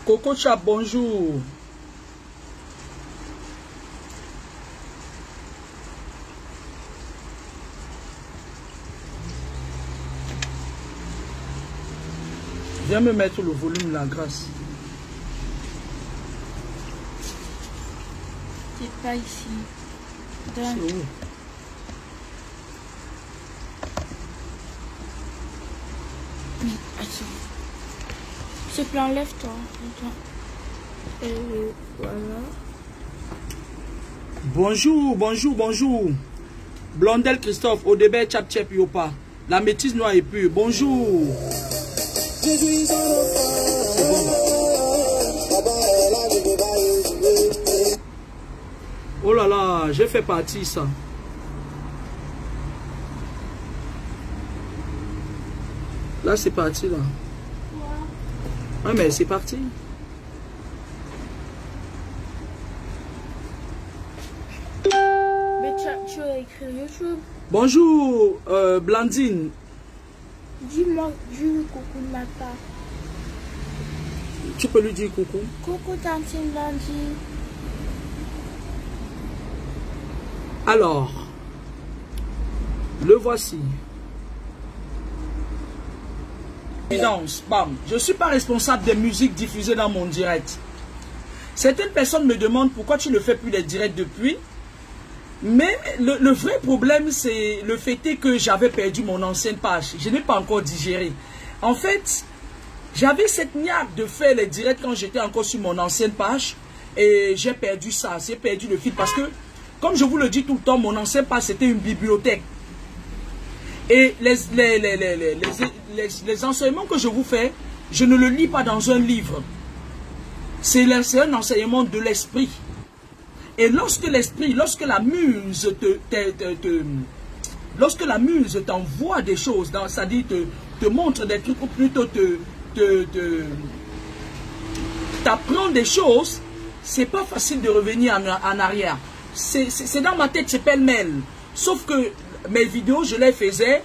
Coco Chap, bonjour. Viens me mettre le volume, la grâce. C'est pas ici. C'est où? Attends. S'il te plaît, enlève-toi. Voilà. Bonjour, bonjour, bonjour. Blondel Christophe, Odebert Chap Chep Yopa. La métisse noire et pure. Bonjour. Oh là là, j'ai fait partie ça. Là, c'est parti là. Ouais, mais c'est parti. Mais tu as écrit YouTube. Bonjour, Blandine. Dis-moi, dis-lui coucou de ma part. Tu peux lui dire coucou. Coucou Tantine Blandine. Alors, le voici. Évidence, bam. Je ne suis pas responsable des musiques diffusées dans mon direct. Certaines personnes me demandent pourquoi tu ne fais plus les directs depuis. Mais le vrai problème, c'est le fait que j'avais perdu mon ancienne page. Je n'ai pas encore digéré. En fait, j'avais cette niaque de faire les directs quand j'étais encore sur mon ancienne page. Et j'ai perdu ça. J'ai perdu le fil parce que, comme je vous le dis tout le temps, mon ancienne page, c'était une bibliothèque. Et les enseignements que je vous fais, je ne le lis pas dans un livre. C'est un enseignement de l'esprit. Et lorsque l'esprit, lorsque la muse t'envoie des choses, c'est-à-dire te montre des trucs, ou plutôt t'apprend des choses, c'est pas facile de revenir en arrière. C'est dans ma tête, c'est pêle-mêle. Sauf que mes vidéos, je les faisais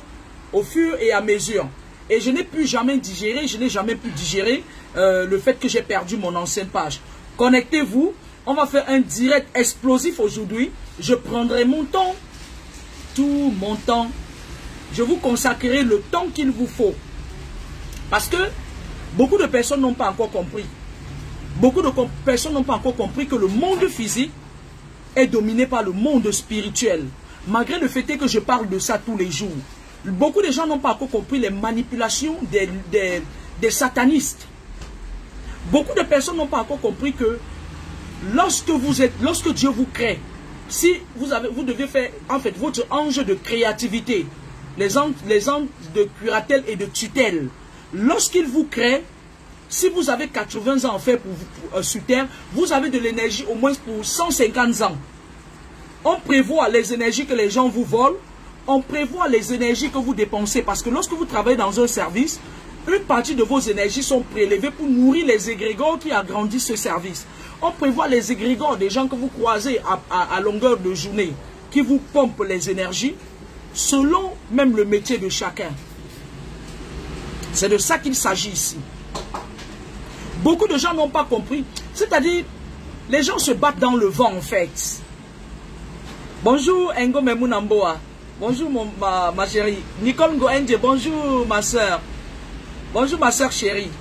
au fur et à mesure. Et je n'ai plus jamais digéré, je n'ai jamais pu digérer le fait que j'ai perdu mon ancienne page. Connectez-vous. On va faire un direct explosif aujourd'hui. Je prendrai mon temps, tout mon temps. Je vous consacrerai le temps qu'il vous faut. Parce que beaucoup de personnes n'ont pas encore compris. Beaucoup de personnes n'ont pas encore compris que le monde physique est dominé par le monde spirituel. Malgré le fait que je parle de ça tous les jours. Beaucoup de gens n'ont pas encore compris les manipulations des satanistes. Beaucoup de personnes n'ont pas encore compris que lorsque Dieu vous crée, si vous devez faire en fait votre ange de créativité, les anges de curatelle et de tutelle, lorsqu'il vous crée, si vous avez 80 ans en fait sur terre, vous avez de l'énergie au moins pour 150 ans. On prévoit les énergies que les gens vous volent, on prévoit les énergies que vous dépensez, parce que lorsque vous travaillez dans un service, une partie de vos énergies sont prélevées pour nourrir les égrégores qui agrandissent ce service. On prévoit les égrégores des gens que vous croisez à longueur de journée, qui vous pompent les énergies, selon même le métier de chacun. C'est de ça qu'il s'agit ici. Beaucoup de gens n'ont pas compris. C'est-à-dire, les gens se battent dans le vent en fait. Bonjour Ngo Memunamboa. Bonjour ma chérie. Nicole Ngoenje, bonjour ma soeur. Bonjour ma soeur chérie.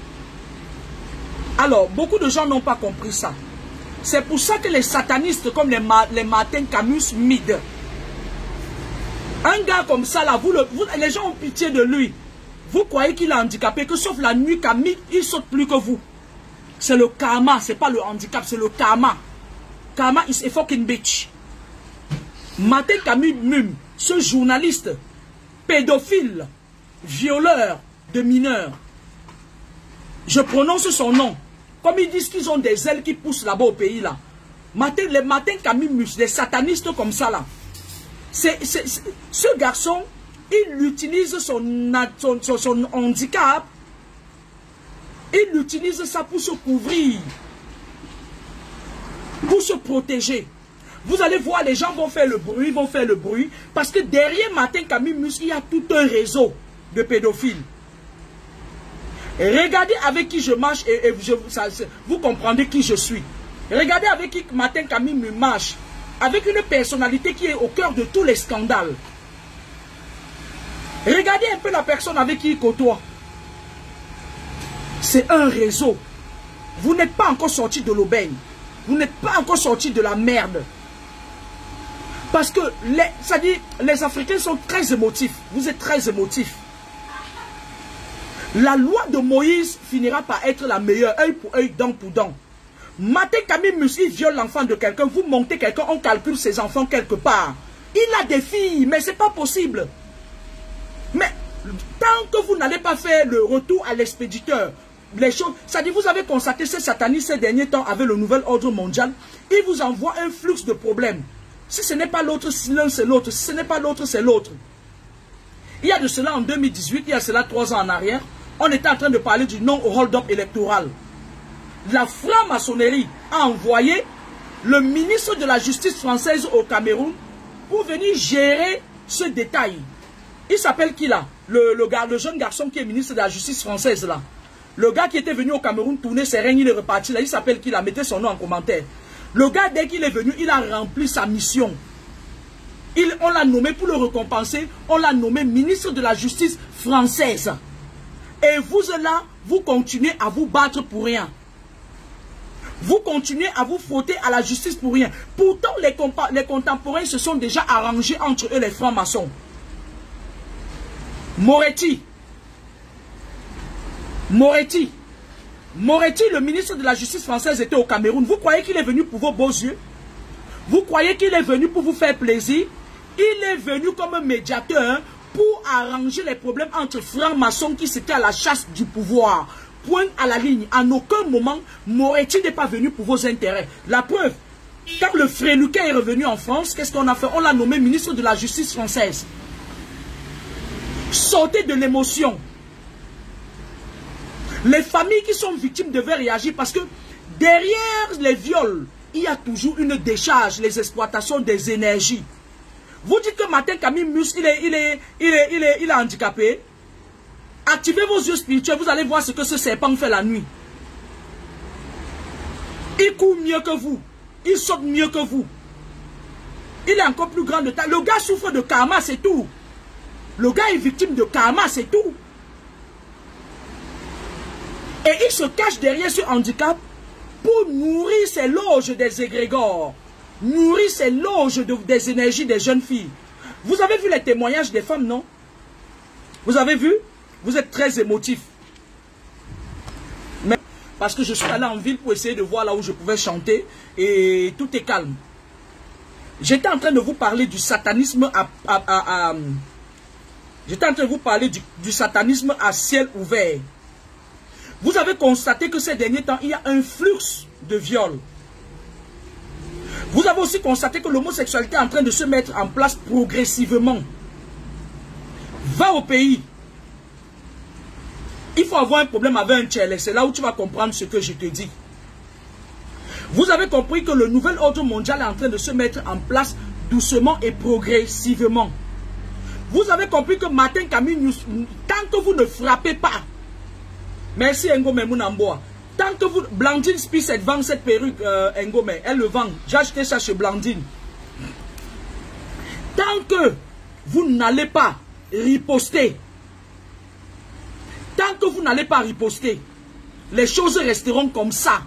Alors, beaucoup de gens n'ont pas compris ça. C'est pour ça que les satanistes comme les Martin Camus mident. Un gars comme ça, là, les gens ont pitié de lui. Vous croyez qu'il est handicapé, que sauf la nuit, Camille, il saute plus que vous. C'est le karma, c'est pas le handicap, c'est le karma. Karma is a fucking bitch. Martin Camus Mum, ce journaliste, pédophile, violeur de mineurs. Je prononce son nom. Comme ils disent qu'ils ont des ailes qui poussent là-bas au pays là. Les Martin Camus Mus, des satanistes comme ça là. Ce garçon, il utilise son handicap. Il utilise ça pour se couvrir. Pour se protéger. Vous allez voir, les gens vont faire le bruit, parce que derrière Martin Camus Mus, il y a tout un réseau de pédophiles. Regardez avec qui je marche et vous comprendrez qui je suis. Regardez avec qui Martin Camille me marche. Avec une personnalité qui est au cœur de tous les scandales. Regardez un peu la personne avec qui il côtoie. C'est un réseau. Vous n'êtes pas encore sorti de l'aubaine. Vous n'êtes pas encore sorti de la merde. Parce que les Africains sont très émotifs. Vous êtes très émotifs. La loi de Moïse finira par être la meilleure, œil pour œil, dent pour dent. Martin Camille Musli viole l'enfant de quelqu'un, vous montez quelqu'un, on calcule ses enfants quelque part. Il a des filles, mais c'est pas possible. Mais tant que vous n'allez pas faire le retour à l'expéditeur, les choses, ça dit, vous avez constaté ces satanistes ces derniers temps avec le nouvel ordre mondial, ils vous envoient un flux de problèmes. Si ce n'est pas l'autre, si l'un c'est l'autre, si ce n'est pas l'autre, c'est l'autre. Il y a de cela en 2018, il y a cela 3 ans en arrière, on était en train de parler du non au hold-up électoral. La franc-maçonnerie a envoyé le ministre de la justice française au Cameroun pour venir gérer ce détail. Il s'appelle qui là? Le jeune garçon qui est ministre de la justice française là. Le gars qui était venu au Cameroun tourner ses règnes, il est reparti là. Il s'appelle qui là? Mettez son nom en commentaire. Le gars, dès qu'il est venu, il a rempli sa mission. On l'a nommé pour le récompenser. On l'a nommé ministre de la justice française. Et vous là, vous continuez à vous battre pour rien. Vous continuez à vous frotter à la justice pour rien. Pourtant, les contemporains se sont déjà arrangés entre eux, les francs-maçons. Moretti, le ministre de la justice française, était au Cameroun. Vous croyez qu'il est venu pour vos beaux yeux? Vous croyez qu'il est venu pour vous faire plaisir? Il est venu comme un médiateur pour arranger les problèmes entre francs-maçons qui s'étaient à la chasse du pouvoir. Point à la ligne. En aucun moment, Moretti n'est pas venu pour vos intérêts. La preuve, quand le Fréluquet est revenu en France, qu'est-ce qu'on a fait? On l'a nommé ministre de la justice française. Sortez de l'émotion. Les familles qui sont victimes devaient réagir parce que derrière les viols, il y a toujours une décharge, les exploitations des énergies. Vous dites que Martin Camille Mus, il est handicapé. Activez vos yeux spirituels, vous allez voir ce que ce serpent fait la nuit. Il court mieux que vous. Il saute mieux que vous. Il est encore plus grand de taille. Le gars souffre de karma, c'est tout. Le gars est victime de karma, c'est tout. Et il se cache derrière ce handicap pour nourrir ses loges des égrégores. Nourrir ses loges des énergies des jeunes filles. Vous avez vu les témoignages des femmes, non? Vous avez vu? Vous êtes très émotif. Mais parce que je suis allé en ville pour essayer de voir là où je pouvais chanter et tout est calme. J'étais en train de vous parler du satanisme j'étais en train de vous parler du satanisme à ciel ouvert. Vous avez constaté que ces derniers temps, il y a un flux de viols. Vous avez aussi constaté que l'homosexualité est en train de se mettre en place progressivement. Va au pays. Il faut avoir un problème avec un tchèle. C'est là où tu vas comprendre ce que je te dis. Vous avez compris que le nouvel ordre mondial est en train de se mettre en place doucement et progressivement. Vous avez compris que Martin Camille, tant que vous ne frappez pas, merci Ngome Mounamboa, tant que vous, Blandine Spice, elle vend cette perruque, Ngome, elle le vend, j'ai acheté ça chez Blandine. Tant que vous n'allez pas riposter, tant que vous n'allez pas riposter, les choses resteront comme ça.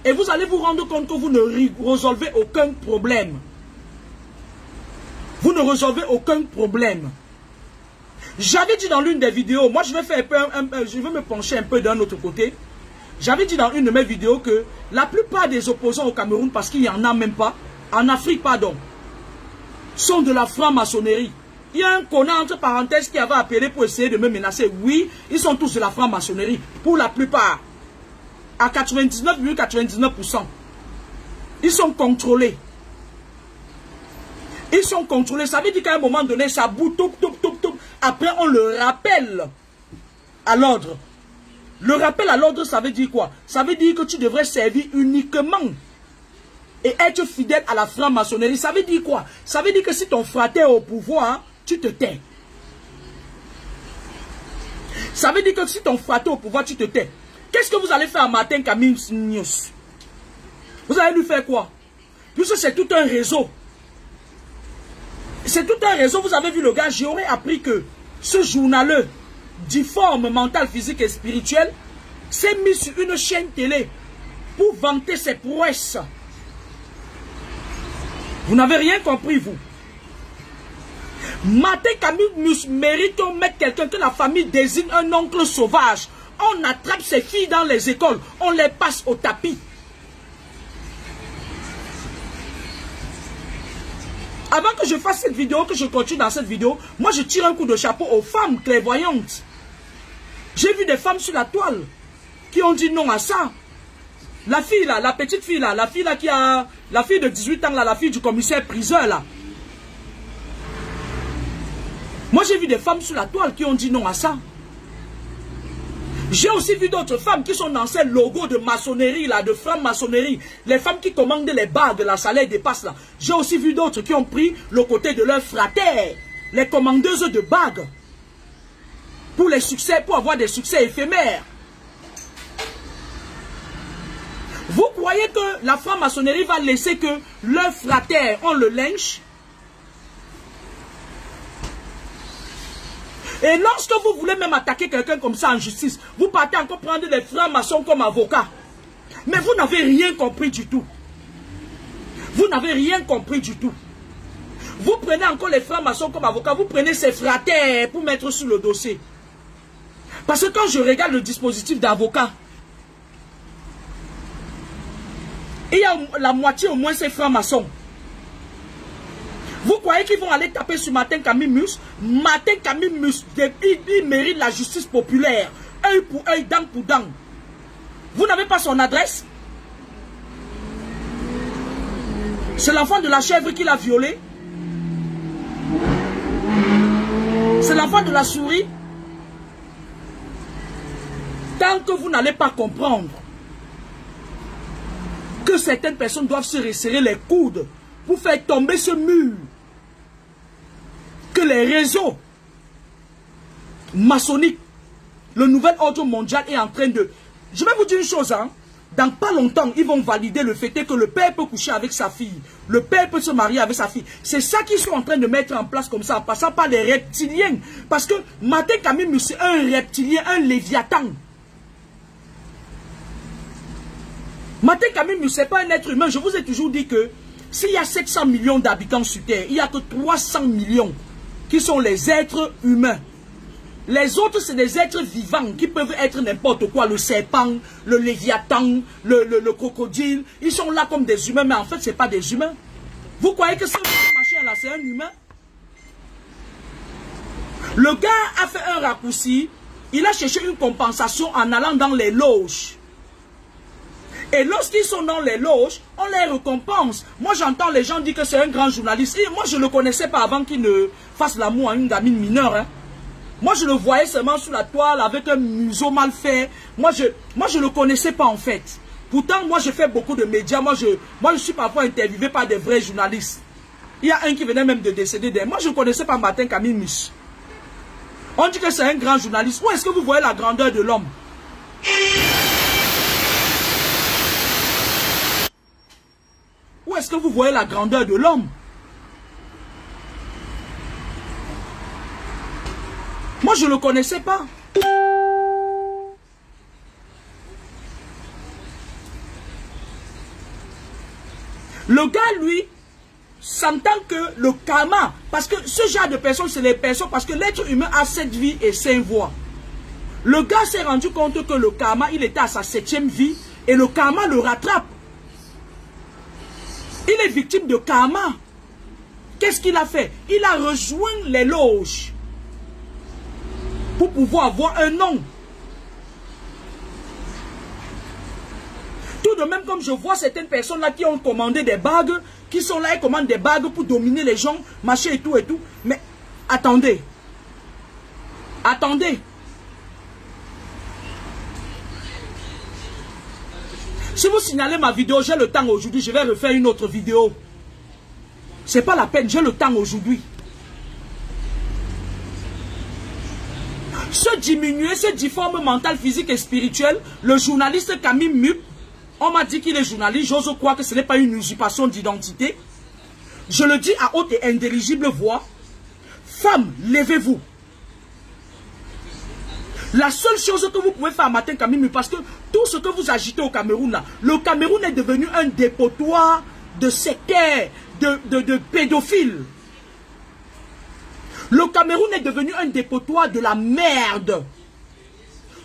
Et vous allez vous rendre compte que vous ne résolvez aucun problème. Vous ne résolvez aucun problème. J'avais dit dans l'une des vidéos, moi je vais faire je vais me pencher un peu d'un autre côté. J'avais dit dans une de mes vidéos que la plupart des opposants au Cameroun, parce qu'il n'y en a même pas, en Afrique pardon, sont de la franc-maçonnerie. Il y a un connard entre parenthèses qui avait appelé pour essayer de me menacer. Oui, ils sont tous de la franc-maçonnerie, pour la plupart. À 99,99%. Ils sont contrôlés. Ils sont contrôlés. Ça veut dire qu'à un moment donné, ça bout, toup. Après, on le rappelle à l'ordre. Le rappel à l'ordre, ça veut dire quoi? Ça veut dire que tu devrais servir uniquement et être fidèle à la franc-maçonnerie. Ça veut dire quoi? Ça veut dire que si ton frère est au pouvoir, tu te tais. Ça veut dire que si ton frère est au pouvoir, tu te tais. Qu'est-ce que vous allez faire à Martin Camille News? Vous allez lui faire quoi? Puisque c'est tout un réseau. C'est tout un réseau. Vous avez vu le gars, j'aurais appris que ce journaleux difforme mental, physique et spirituel s'est mis sur une chaîne télé pour vanter ses prouesses. Vous n'avez rien compris, vous. Martin Camille mérite qu'on mette quelqu'un que la famille désigne un oncle sauvage. On attrape ses filles dans les écoles, on les passe au tapis. Avant que je fasse cette vidéo, que je continue dans cette vidéo, moi je tire un coup de chapeau aux femmes clairvoyantes. J'ai vu des femmes sur la toile qui ont dit non à ça. La fille là, la petite fille là, la fille là qui a, la fille de 18 ans là, la fille du commissaire priseur là. Moi j'ai vu des femmes sur la toile qui ont dit non à ça. J'ai aussi vu d'autres femmes qui sont dans ces logos de maçonnerie là, de franc-maçonnerie. Les femmes qui commandent les bars de la salaire des passes là. J'ai aussi vu d'autres qui ont pris le côté de leurs fratères, les commandeuses de bagues. Pour les succès, pour avoir des succès éphémères. Vous croyez que la franc-maçonnerie va laisser que leurs fratères ont le linge? Et lorsque vous voulez même attaquer quelqu'un comme ça en justice, vous partez encore prendre les francs-maçons comme avocats. Mais vous n'avez rien compris du tout. Vous n'avez rien compris du tout. Vous prenez encore les francs-maçons comme avocats, vous prenez ses fratères pour mettre sur le dossier. Parce que quand je regarde le dispositif d'avocat, il y a la moitié au moins ces francs-maçons. Vous croyez qu'ils vont aller taper sur Martin Camille Mus? Martin Camille Mus, il mérite la justice populaire. Œil pour œil, dent pour dent. Vous n'avez pas son adresse? C'est l'enfant de la chèvre qui l'a violé? C'est l'enfant de la souris? Tant que vous n'allez pas comprendre que certaines personnes doivent se resserrer les coudes pour faire tomber ce mur, que les réseaux maçonniques, le nouvel ordre mondial est en train de... Je vais vous dire une chose, hein. Dans pas longtemps, ils vont valider le fait que le père peut coucher avec sa fille, le père peut se marier avec sa fille. C'est ça qu'ils sont en train de mettre en place comme ça, en passant par les reptiliens. Parce que Martin Camille, c'est un reptilien, un léviathan. Martin Camille, ce n'est pas un être humain. Je vous ai toujours dit que s'il y a 700 millions d'habitants sur Terre, il n'y a que 300 millions qui sont les êtres humains. Les autres, c'est des êtres vivants qui peuvent être n'importe quoi. Le serpent, le léviathan, le crocodile. Ils sont là comme des humains, mais en fait, ce n'est pas des humains. Vous croyez que ce machin-là, c'est un humain? Le gars a fait un raccourci. Il a cherché une compensation en allant dans les loges. Et lorsqu'ils sont dans les loges, on les récompense. Moi, j'entends les gens dire que c'est un grand journaliste. Et moi, je ne le connaissais pas avant qu'il ne fasse l'amour à une gamine mineure. Hein. Moi, je le voyais seulement sur la toile avec un museau mal fait. Moi, je ne le connaissais pas en fait. Pourtant, moi, je fais beaucoup de médias. Moi, je suis parfois interviewé par des vrais journalistes. Il y a un qui venait même de décéder. Moi, je ne connaissais pas Martin Camille Mus. On dit que c'est un grand journaliste. Où est-ce que vous voyez la grandeur de l'homme? Où est-ce que vous voyez la grandeur de l'homme? Moi, je ne le connaissais pas. Le gars, lui, s'entend que le karma, parce que ce genre de personnes, c'est les personnes, parce que l'être humain a 7 vies et 5 voies. Le gars s'est rendu compte que le karma, il était à sa 7e vie, et le karma le rattrape. Il est victime de karma. Qu'est-ce qu'il a fait? Il a rejoint les loges pour pouvoir avoir un nom. Tout de même, comme je vois certaines personnes là qui ont commandé des bagues, qui sont là et commandent des bagues pour dominer les gens, machin et tout et tout. Mais attendez. Attendez. Si vous signalez ma vidéo, j'ai le temps aujourd'hui, je vais refaire une autre vidéo. C'est pas la peine, j'ai le temps aujourd'hui. Ce diminuer cette difforme mentale, physique et spirituelle, le journaliste Camille Mup, on m'a dit qu'il est journaliste, j'ose croire que ce n'est pas une usurpation d'identité. Je le dis à haute et intelligible voix, femmes, levez-vous. La seule chose que vous pouvez faire matin, Camille, parce que tout ce que vous agitez au Cameroun, là, le Cameroun est devenu un dépotoir de sectaires, de pédophiles. Le Cameroun est devenu un dépotoir de la merde.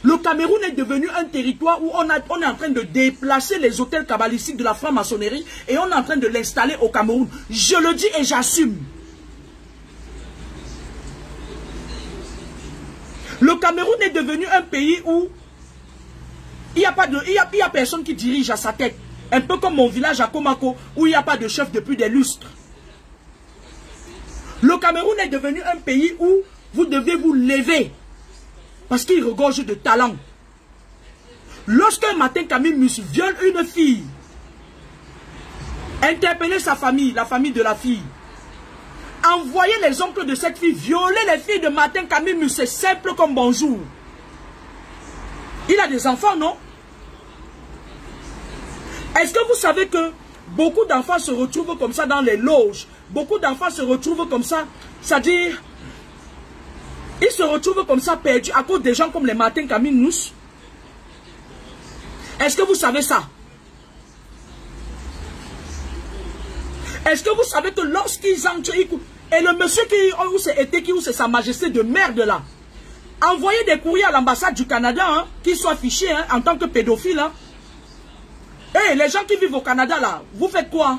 Le Cameroun est devenu un territoire où on est en train de déplacer les hôtels kabbalistiques de la franc-maçonnerie et on est en train de l'installer au Cameroun. Je le dis et j'assume. Le Cameroun est devenu un pays où il n'y a personne qui dirige à sa tête. Un peu comme mon village à Komako, où il n'y a pas de chef depuis des lustres. Le Cameroun est devenu un pays où vous devez vous lever. Parce qu'il regorge de talent. Lorsqu'un matin Camille Mus viole une fille, interpellez sa famille, la famille de la fille. Envoyez les oncles de cette fille, violer les filles de matin Camille Mus, c'est simple comme bonjour. Il a des enfants, non? Est-ce que vous savez que beaucoup d'enfants se retrouvent comme ça dans les loges? Beaucoup d'enfants se retrouvent comme ça, c'est-à-dire, ils se retrouvent comme ça perdus à cause des gens comme les Martin Camille Mus. Est-ce que vous savez ça? Est-ce que vous savez que lorsqu'ils entrent, et le monsieur où c'est sa majesté de merde là, envoyez des courriers à l'ambassade du Canada, hein, qu'ils soient fichés hein, en tant que pédophiles. Hein. Hey, les gens qui vivent au Canada là, vous faites quoi?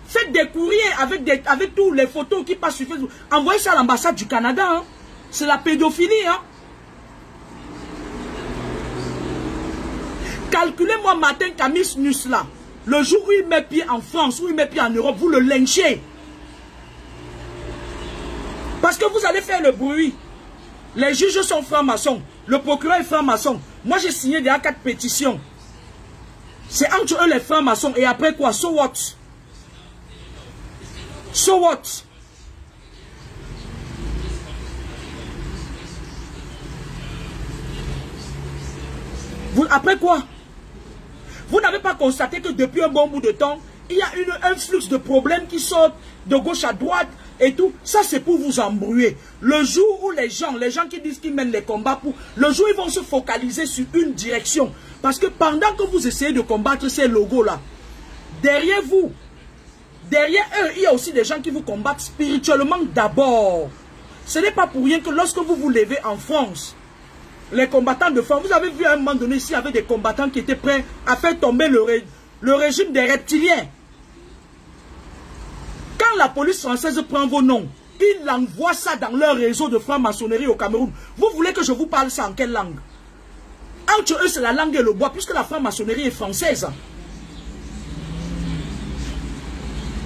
Faites des courriers avec toutes les photos qui passent sur Facebook. Envoyez ça à l'ambassade du Canada. Hein. C'est la pédophilie. Hein. Calculez-moi Martin Camille Mus là. Le jour où il met pied en France, où il met pied en Europe, vous le lynchez. Parce que vous allez faire le bruit. Les juges sont francs-maçons. Le procureur est franc-maçon. Moi j'ai signé déjà 4 pétitions. C'est entre eux les francs-maçons. Et après quoi? So what? So what? Après quoi? Vous n'avez pas constaté que depuis un bon bout de temps, il y a un flux de problèmes qui sortent de gauche à droite et tout. Ça, c'est pour vous embrouiller. Le jour où les gens qui disent qu'ils mènent les combats, le jour où ils vont se focaliser sur une direction. Parce que pendant que vous essayez de combattre ces logos-là, derrière vous, derrière eux, il y a aussi des gens qui vous combattent spirituellement d'abord. Ce n'est pas pour rien que lorsque vous vous levez en France, les combattants de France, vous avez vu à un moment donné ici, il y avait des combattants qui étaient prêts à faire tomber le régime des reptiliens. Quand la police française prend vos noms, ils envoient ça dans leur réseau de franc-maçonnerie au Cameroun. Vous voulez que je vous parle ça en quelle langue? Entre eux, c'est la langue et le bois, puisque la franc-maçonnerie est française.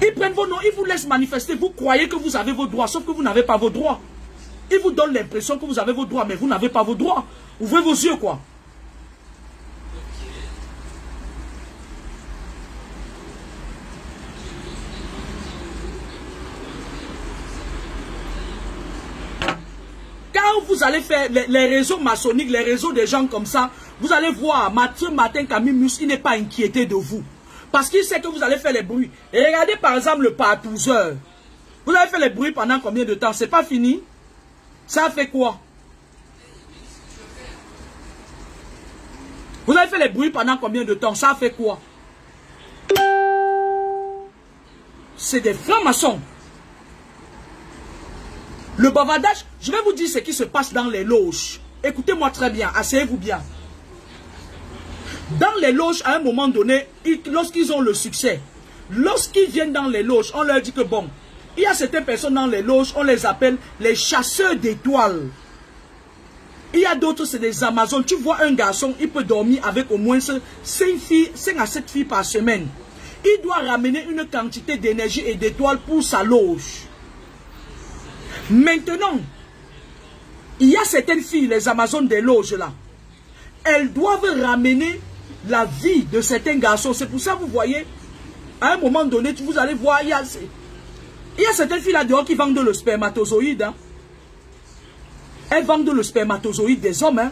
Ils prennent vos noms, ils vous laissent manifester. Vous croyez que vous avez vos droits, sauf que vous n'avez pas vos droits. Ils vous donnent l'impression que vous avez vos droits, mais vous n'avez pas vos droits. Ouvrez vos yeux, quoi. Quand vous allez faire les réseaux maçonniques, les réseaux des gens comme ça, vous allez voir, Martin Camille Mus, il n'est pas inquiété de vous. Parce qu'il sait que vous allez faire les bruits. Et regardez par exemple le partouzeur. Vous avez fait les bruits pendant combien de temps? C'est pas fini? Ça a fait quoi? Vous avez fait les bruits pendant combien de temps? Ça a fait quoi? C'est des francs-maçons. Le bavardage, je vais vous dire ce qui se passe dans les loges. Écoutez-moi très bien, asseyez-vous bien. Dans les loges, à un moment donné, lorsqu'ils ont le succès, lorsqu'ils viennent dans les loges, on leur dit que bon, il y a certaines personnes dans les loges, on les appelle les chasseurs d'étoiles. Il y a d'autres, c'est des Amazones. Tu vois un garçon, il peut dormir avec au moins 5 à 7 filles par semaine. Il doit ramener une quantité d'énergie et d'étoiles pour sa loge. Maintenant, il y a certaines filles, les Amazones des loges là. Elles doivent ramener la vie de certains garçons. C'est pour ça que vous voyez, à un moment donné, vous allez voir, il y a certaines filles là dehors qui vendent le spermatozoïde. Hein. Elles vendent le spermatozoïde des hommes. Hein.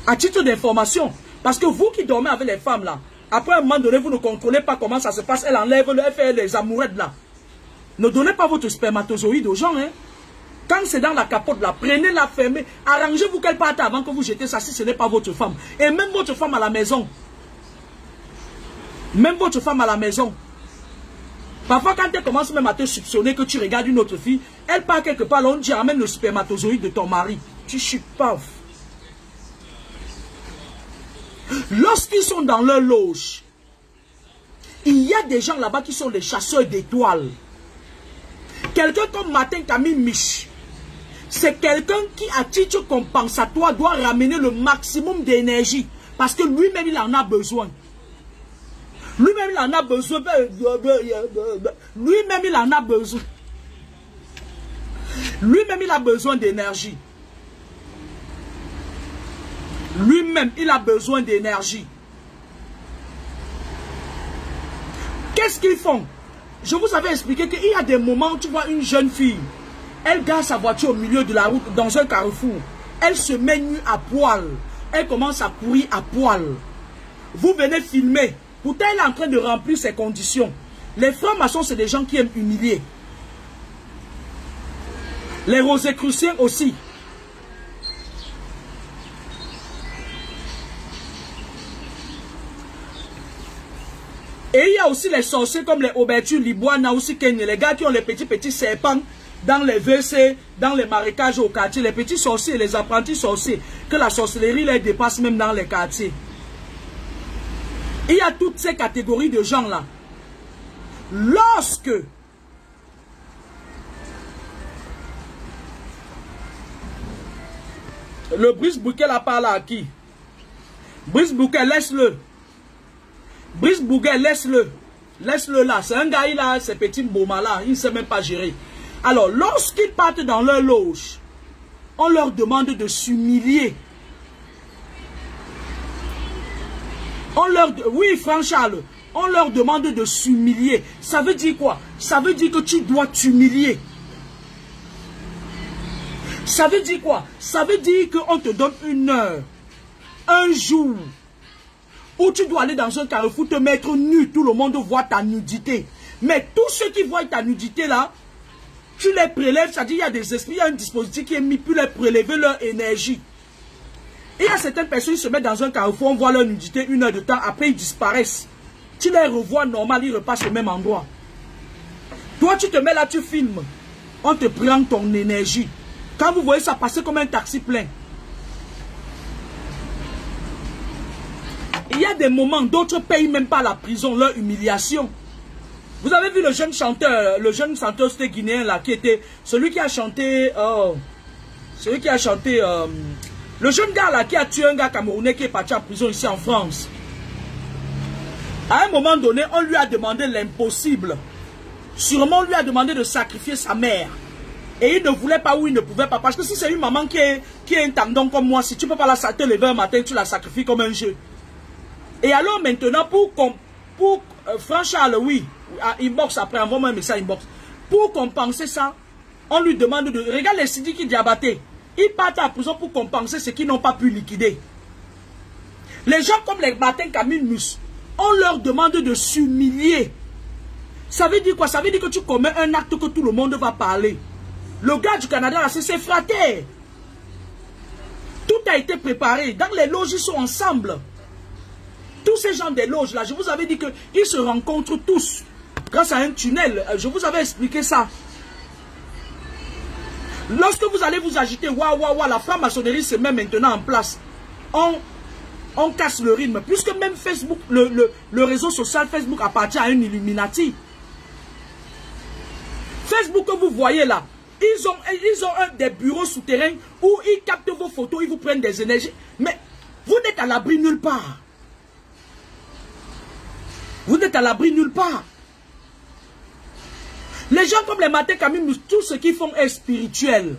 À titre d'information. Parce que vous qui dormez avec les femmes là, après un moment donné, vous ne contrôlez pas comment ça se passe. Elle enlève, elle fait les amourettes là. Ne donnez pas votre spermatozoïde aux gens. Hein. Quand c'est dans la capote là, prenez-la, fermez. Arrangez-vous qu'elle parte avant que vous jetez ça si ce n'est pas votre femme. Et même votre femme à la maison. Même votre femme à la maison. Parfois, quand elle commence même à te soupçonner que tu regardes une autre fille, elle part quelque part, là, on dit ramène le spermatozoïde de ton mari. Tu chupaf. Lorsqu'ils sont dans leur loge, il y a des gens là-bas qui sont des chasseurs d'étoiles. Quelqu'un comme Martin Camille Mich, c'est quelqu'un qui, à titre compensatoire, doit ramener le maximum d'énergie. Parce que lui-même, il en a besoin. Lui-même, il en a besoin. Lui-même, il en a besoin. Lui-même, il a besoin d'énergie. Lui-même, il a besoin d'énergie. Qu'est-ce qu'ils font? Je vous avais expliqué qu'il y a des moments où tu vois une jeune fille. Elle gare sa voiture au milieu de la route, dans un carrefour. Elle se met nue à poil. Elle commence à courir à poil. Vous venez filmer. Pourtant, elle est en train de remplir ses conditions. Les francs-maçons, c'est des gens qui aiment humilier. Les Rosicruciens aussi. Et il y a aussi les sorciers comme les Obertu, Liboana, aussi Kenya, les gars qui ont les petits serpents dans les WC, dans les marécages au quartier, les petits sorciers, les apprentis sorciers, que la sorcellerie les dépasse même dans les quartiers. Il y a toutes ces catégories de gens-là. Lorsque le Brice Bouquet la parle à qui? Brice Bouquet, laisse-le. Brice Bouquet, laisse-le. Laisse-le là. C'est un gars, il a ses petits baumas là. Il ne sait même pas gérer. Alors, lorsqu'ils partent dans leur loge, on leur demande de s'humilier. Oui, Franck Charles, on leur demande de s'humilier. Ça veut dire quoi? Ça veut dire que tu dois t'humilier. Ça veut dire quoi? Ça veut dire qu'on te donne une heure, un jour, où tu dois aller dans un carrefour, te mettre nu, tout le monde voit ta nudité. Mais tous ceux qui voient ta nudité là, tu les prélèves, c'est-à-dire il y a des esprits, il y a un dispositif qui est mis pour les prélever leur énergie. Et il y a certaines personnes qui se mettent dans un carrefour, on voit leur nudité une heure de temps, après ils disparaissent. Tu les revois normal, ils repassent au même endroit. Toi tu te mets là, tu filmes, on te prend ton énergie. Quand vous voyez ça passer comme un taxi plein. Il y a des moments, d'autres payent même pas la prison, leur humiliation. Vous avez vu le jeune chanteur guinéen là, qui était celui qui a chanté, le jeune gars là qui a tué un gars camerounais qui est parti en prison ici en France. À un moment donné, on lui a demandé l'impossible. Sûrement, on lui a demandé de sacrifier sa mère. Et il ne voulait pas ou il ne pouvait pas. Parce que si c'est une maman qui est un tendon comme moi, si tu ne peux pas la te lever un matin, tu la sacrifies comme un jeu. Et alors maintenant, pour Franck Charles, oui, à inbox après, envoie-moi un message inbox. Pour compenser ça, on lui demande de... Regarde les Sidiki Diabaté. Ils partent à la prison pour compenser ce qu'ils n'ont pas pu liquider. Les gens comme les Martin Camille Mus, on leur demande de s'humilier. Ça veut dire quoi? Ça veut dire que tu commets un acte que tout le monde va parler. Le gars du Canada, là, c'est ses fraters. Tout a été préparé. Dans les loges, ils sont ensemble. Tous ces gens des loges là, je vous avais dit qu'ils se rencontrent tous grâce à un tunnel. Je vous avais expliqué ça. Lorsque vous allez vous agiter, waouh, waouh, waouh, la franc-maçonnerie se met maintenant en place. On casse le rythme. Puisque même Facebook, le réseau social Facebook appartient à une Illuminati. Facebook que vous voyez là, ils ont des bureaux souterrains où ils captent vos photos, ils vous prennent des énergies. Mais vous n'êtes à l'abri nulle part. Vous n'êtes à l'abri nulle part. Les gens comme les Martin Camille, tout ce qu'ils font est spirituel.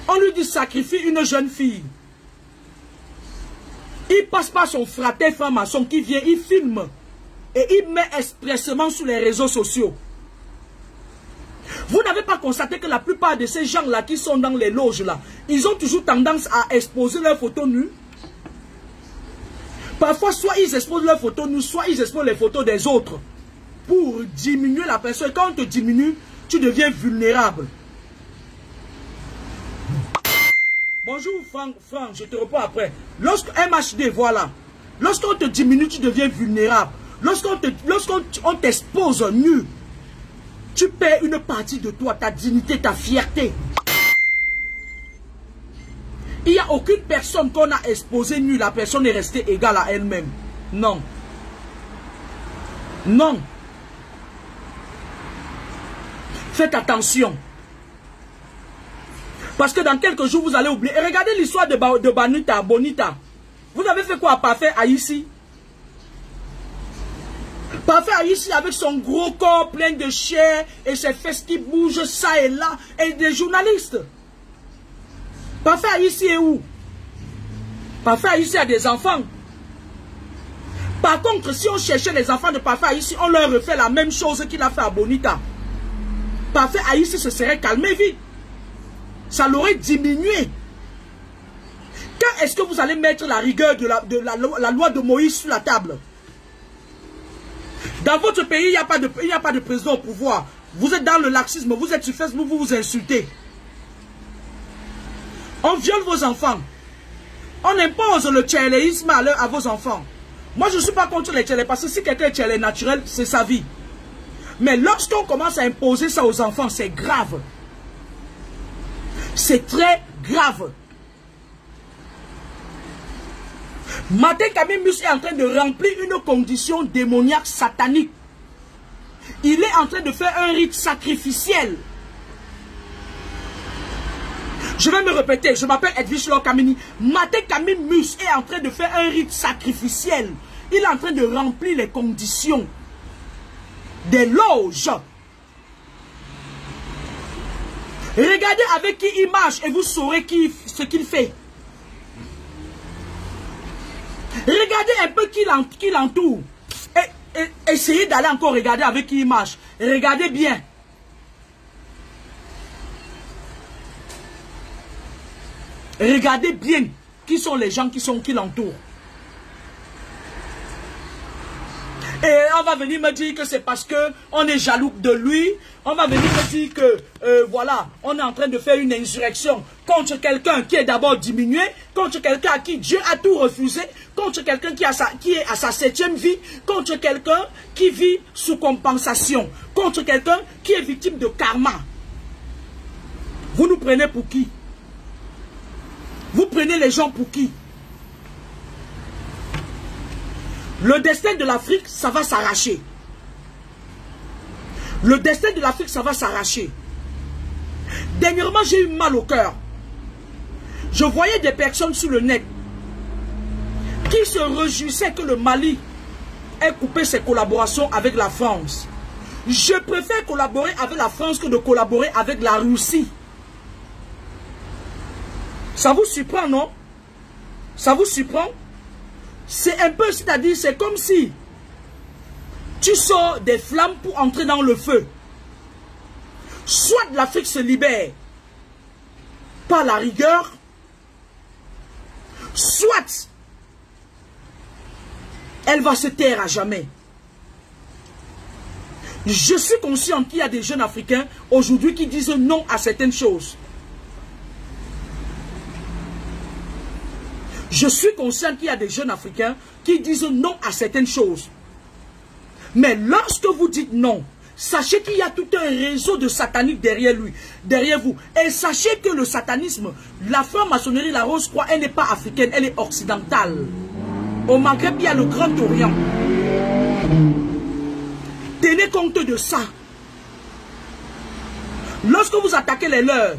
On lui dit sacrifie une jeune fille. Il passe par son frère franc-maçon qui vient, il filme. Et il met expressément sur les réseaux sociaux. Vous n'avez pas constaté que la plupart de ces gens-là qui sont dans les loges-là, ils ont toujours tendance à exposer leurs photos nues. Parfois, soit ils exposent leurs photos nues, soit ils exposent les photos des autres. Pour diminuer la personne. Quand on te diminue, tu deviens vulnérable. Bonjour Franck, je te reprends après. Lorsque MHD, voilà. Lorsqu'on te diminue, tu deviens vulnérable. Lorsqu'on t'expose nu, tu perds une partie de toi, ta dignité, ta fierté. Il n'y a aucune personne qu'on a exposée nue, la personne est restée égale à elle-même. Non. Non. Faites attention. Parce que dans quelques jours, vous allez oublier. Et regardez l'histoire de Bonita. Vous avez fait quoi à Parfait Haïssi? Parfait Haïssi avec son gros corps plein de chair et ses fesses qui bougent ça et là. Et des journalistes. Parfait Haïssi est où? Parfait Haïssi a des enfants. Par contre, si on cherchait les enfants de Parfait Haïssi, on leur refait la même chose qu'il a fait à Bonita. Parfait Haïssi se serait calmé vite. Ça l'aurait diminué. Quand est-ce que vous allez mettre la rigueur de la loi de Moïse sur la table? Dans votre pays, il n'y a pas de président au pouvoir. Vous êtes dans le laxisme, vous êtes sur Facebook, vous vous insultez. On viole vos enfants. On impose le tchéléisme à vos enfants. Moi, je ne suis pas contre les tchélés, parce que si quelqu'un est tchélé naturel, c'est sa vie. Mais lorsqu'on commence à imposer ça aux enfants, c'est grave. C'est très grave. Martin Kamimus est en train de remplir une condition démoniaque satanique. Il est en train de faire un rite sacrificiel. Je vais me répéter, je m'appelle Edwige Laure Kamini. Martin Kamimus est en train de faire un rite sacrificiel. Il est en train de remplir les conditions des loges. Regardez avec qui il marche et vous saurez ce qu'il fait. Regardez un peu qui l'entoure. Et essayez d'aller encore regarder avec qui il marche. Regardez bien. Regardez bien qui sont les gens qui l'entourent. Et on va venir me dire que c'est parce qu'on est jaloux de lui. On va venir me dire que, voilà, on est en train de faire une insurrection contre quelqu'un qui est d'abord diminué, contre quelqu'un à qui Dieu a tout refusé, contre quelqu'un qui est à sa 7e vie, contre quelqu'un qui vit sous compensation, contre quelqu'un qui est victime de karma. Vous nous prenez pour qui? Vous prenez les gens pour qui? Le destin de l'Afrique, ça va s'arracher. Le destin de l'Afrique, ça va s'arracher. Dernièrement, j'ai eu mal au cœur. Je voyais des personnes sur le net qui se réjouissaient que le Mali ait coupé ses collaborations avec la France. Je préfère collaborer avec la France que de collaborer avec la Russie. Ça vous surprend, non? Ça vous surprend? C'est un peu, c'est-à-dire, c'est comme si tu sors des flammes pour entrer dans le feu. Soit l'Afrique se libère par la rigueur, soit elle va se taire à jamais. Je suis conscient qu'il y a des jeunes Africains aujourd'hui qui disent non à certaines choses. Je suis conscient qu'il y a des jeunes Africains qui disent non à certaines choses. Mais lorsque vous dites non, sachez qu'il y a tout un réseau de sataniques derrière vous. Et sachez que le satanisme, la franc-maçonnerie, la Rose-Croix, elle n'est pas africaine, elle est occidentale. Au Maghreb, il y a le Grand Orient. Tenez compte de ça. Lorsque vous attaquez les leurs,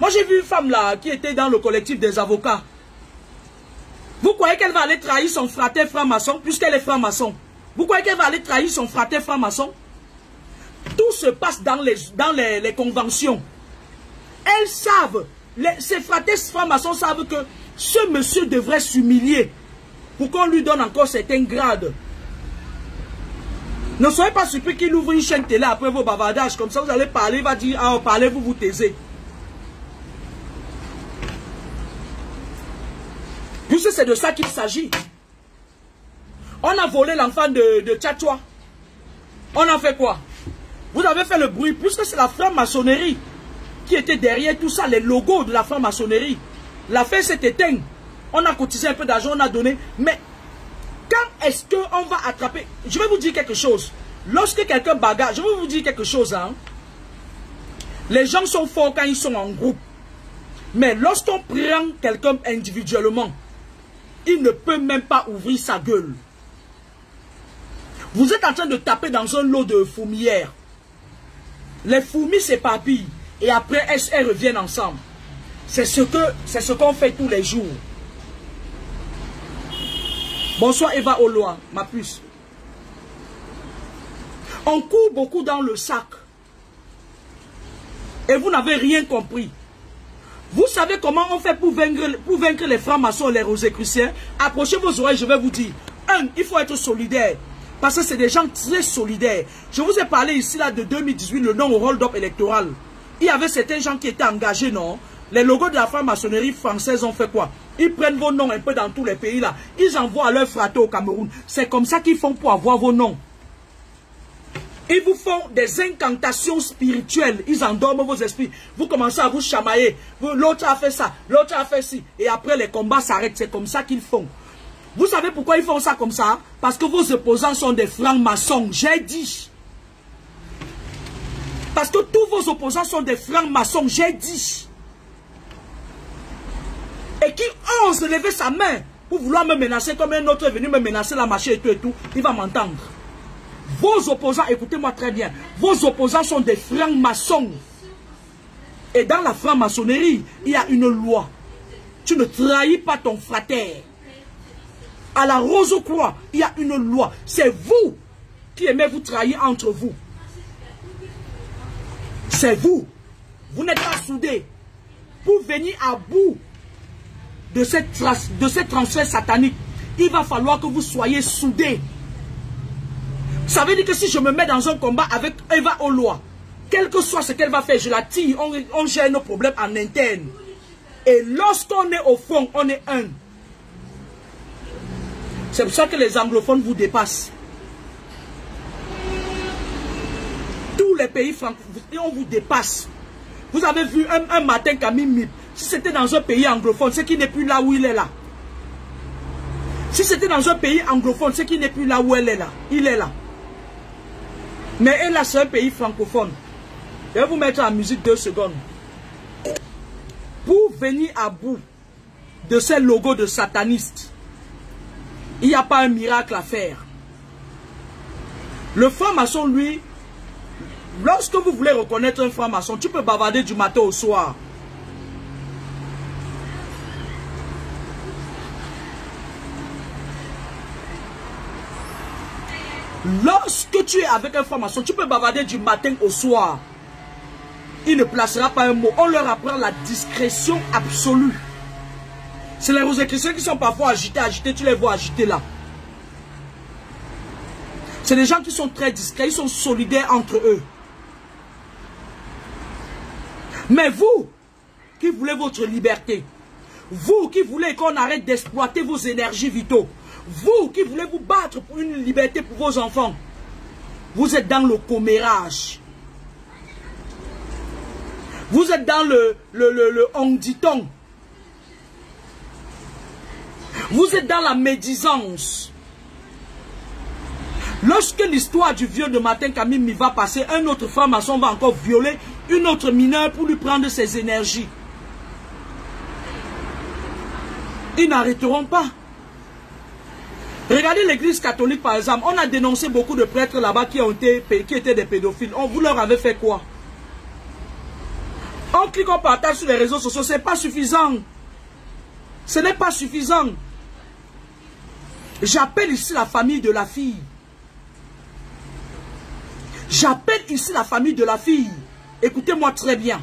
moi j'ai vu une femme là qui était dans le collectif des avocats. Vous croyez qu'elle va aller trahir son frère franc-maçon puisqu'elle est franc-maçon? Vous croyez qu'elle va aller trahir son frère franc-maçon? Tout se passe dans les conventions. Elles savent, ces frères francs-maçons savent que ce monsieur devrait s'humilier pour qu'on lui donne encore certains grades. Ne soyez pas surpris qu'il ouvre une chaîne télé après vos bavardages. Comme ça, vous allez parler, il va dire, ah, parlez, vous vous taisez. Puisque c'est de ça qu'il s'agit. On a volé l'enfant de Tchatchoua. On a fait quoi? Vous avez fait le bruit, puisque c'est la franc-maçonnerie qui était derrière tout ça, les logos de la franc-maçonnerie. L'affaire s'est éteinte. On a cotisé un peu d'argent, on a donné. Mais quand est-ce qu'on va attraper? Je vais vous dire quelque chose. Lorsque quelqu'un bagarre, je vais vous dire quelque chose. Hein? Les gens sont forts quand ils sont en groupe. Mais lorsqu'on prend quelqu'un individuellement, il ne peut même pas ouvrir sa gueule. Vous êtes en train de taper dans un lot de fourmilières. Les fourmis s'éparpillent et après elles reviennent ensemble. C'est ce qu'on fait tous les jours. Bonsoir Eva Oloa, ma puce. On court beaucoup dans le sac. Et vous n'avez rien compris. Vous savez comment on fait pour vaincre les francs-maçons et les rosicruciens? Approchez vos oreilles, je vais vous dire. Il faut être solidaire. Parce que c'est des gens très solidaires. Je vous ai parlé ici là de 2018, le nom au hold-up électoral. Il y avait certains gens qui étaient engagés, non? Les logos de la franc-maçonnerie française ont fait quoi? Ils prennent vos noms un peu dans tous les pays là. Ils envoient à leurs fratés au Cameroun. C'est comme ça qu'ils font pour avoir vos noms. Ils vous font des incantations spirituelles. Ils endorment vos esprits. Vous commencez à vous chamailler. L'autre a fait ça, l'autre a fait ci. Et après les combats s'arrêtent. C'est comme ça qu'ils font. Vous savez pourquoi ils font ça comme ça? Parce que vos opposants sont des francs-maçons. J'ai dit. Parce que tous vos opposants sont des francs-maçons. J'ai dit. Et qui ose lever sa main pour vouloir me menacer comme un autre est venu me menacer la machine et tout, il va m'entendre. Vos opposants, écoutez-moi très bien, vos opposants sont des francs-maçons. Et dans la franc-maçonnerie, il y a une loi. Tu ne trahis pas ton frère. À la Rose-Croix, il y a une loi. C'est vous qui aimez vous trahir entre vous. C'est vous. Vous n'êtes pas soudés. Pour venir à bout de cette transfert satanique, il va falloir que vous soyez soudés. Ça veut dire que si je me mets dans un combat avec Eva Oloa, quel que soit ce qu'elle va faire, je la tire, on gère nos problèmes en interne. Et lorsqu'on est au fond, on est un. C'est pour ça que les anglophones vous dépassent. Tous les pays francophones, on vous dépasse. Vous avez vu un matin Camille Mip. Si c'était dans un pays anglophone, c'est qu'il n'est plus là où il est là. Si c'était dans un pays anglophone, c'est qu'il n'est plus là où elle est là. Il est là. Mais elle là, c'est un pays francophone. Je vais vous mettre en musique 2 secondes. Pour venir à bout de ces logos de satanistes, il n'y a pas un miracle à faire. Le franc-maçon, lui, lorsque vous voulez reconnaître un franc-maçon, tu peux bavarder du matin au soir. Lorsque tu es avec un franc-maçon, tu peux bavarder du matin au soir. Il ne placera pas un mot. On leur apprend la discrétion absolue. C'est les rosicruciens qui sont parfois agités, tu les vois agités là. C'est des gens qui sont très discrets, ils sont solidaires entre eux. Mais vous, qui voulez votre liberté, vous qui voulez qu'on arrête d'exploiter vos énergies vitaux, vous qui voulez vous battre pour une liberté pour vos enfants, vous êtes dans le commérage. Vous êtes dans le on-dit-on. Vous êtes dans la médisance. Lorsque l'histoire du vieux de Martin Camille va passer, un autre franc-maçon va encore violer une autre mineure pour lui prendre ses énergies. Ils n'arrêteront pas. Regardez l'église catholique par exemple. On a dénoncé beaucoup de prêtres là-bas qui étaient des pédophiles. Vous leur avez fait quoi? On clique, on partage sur les réseaux sociaux. Ce n'est pas suffisant. Ce n'est pas suffisant. J'appelle ici la famille de la fille. J'appelle ici la famille de la fille. Écoutez-moi très bien.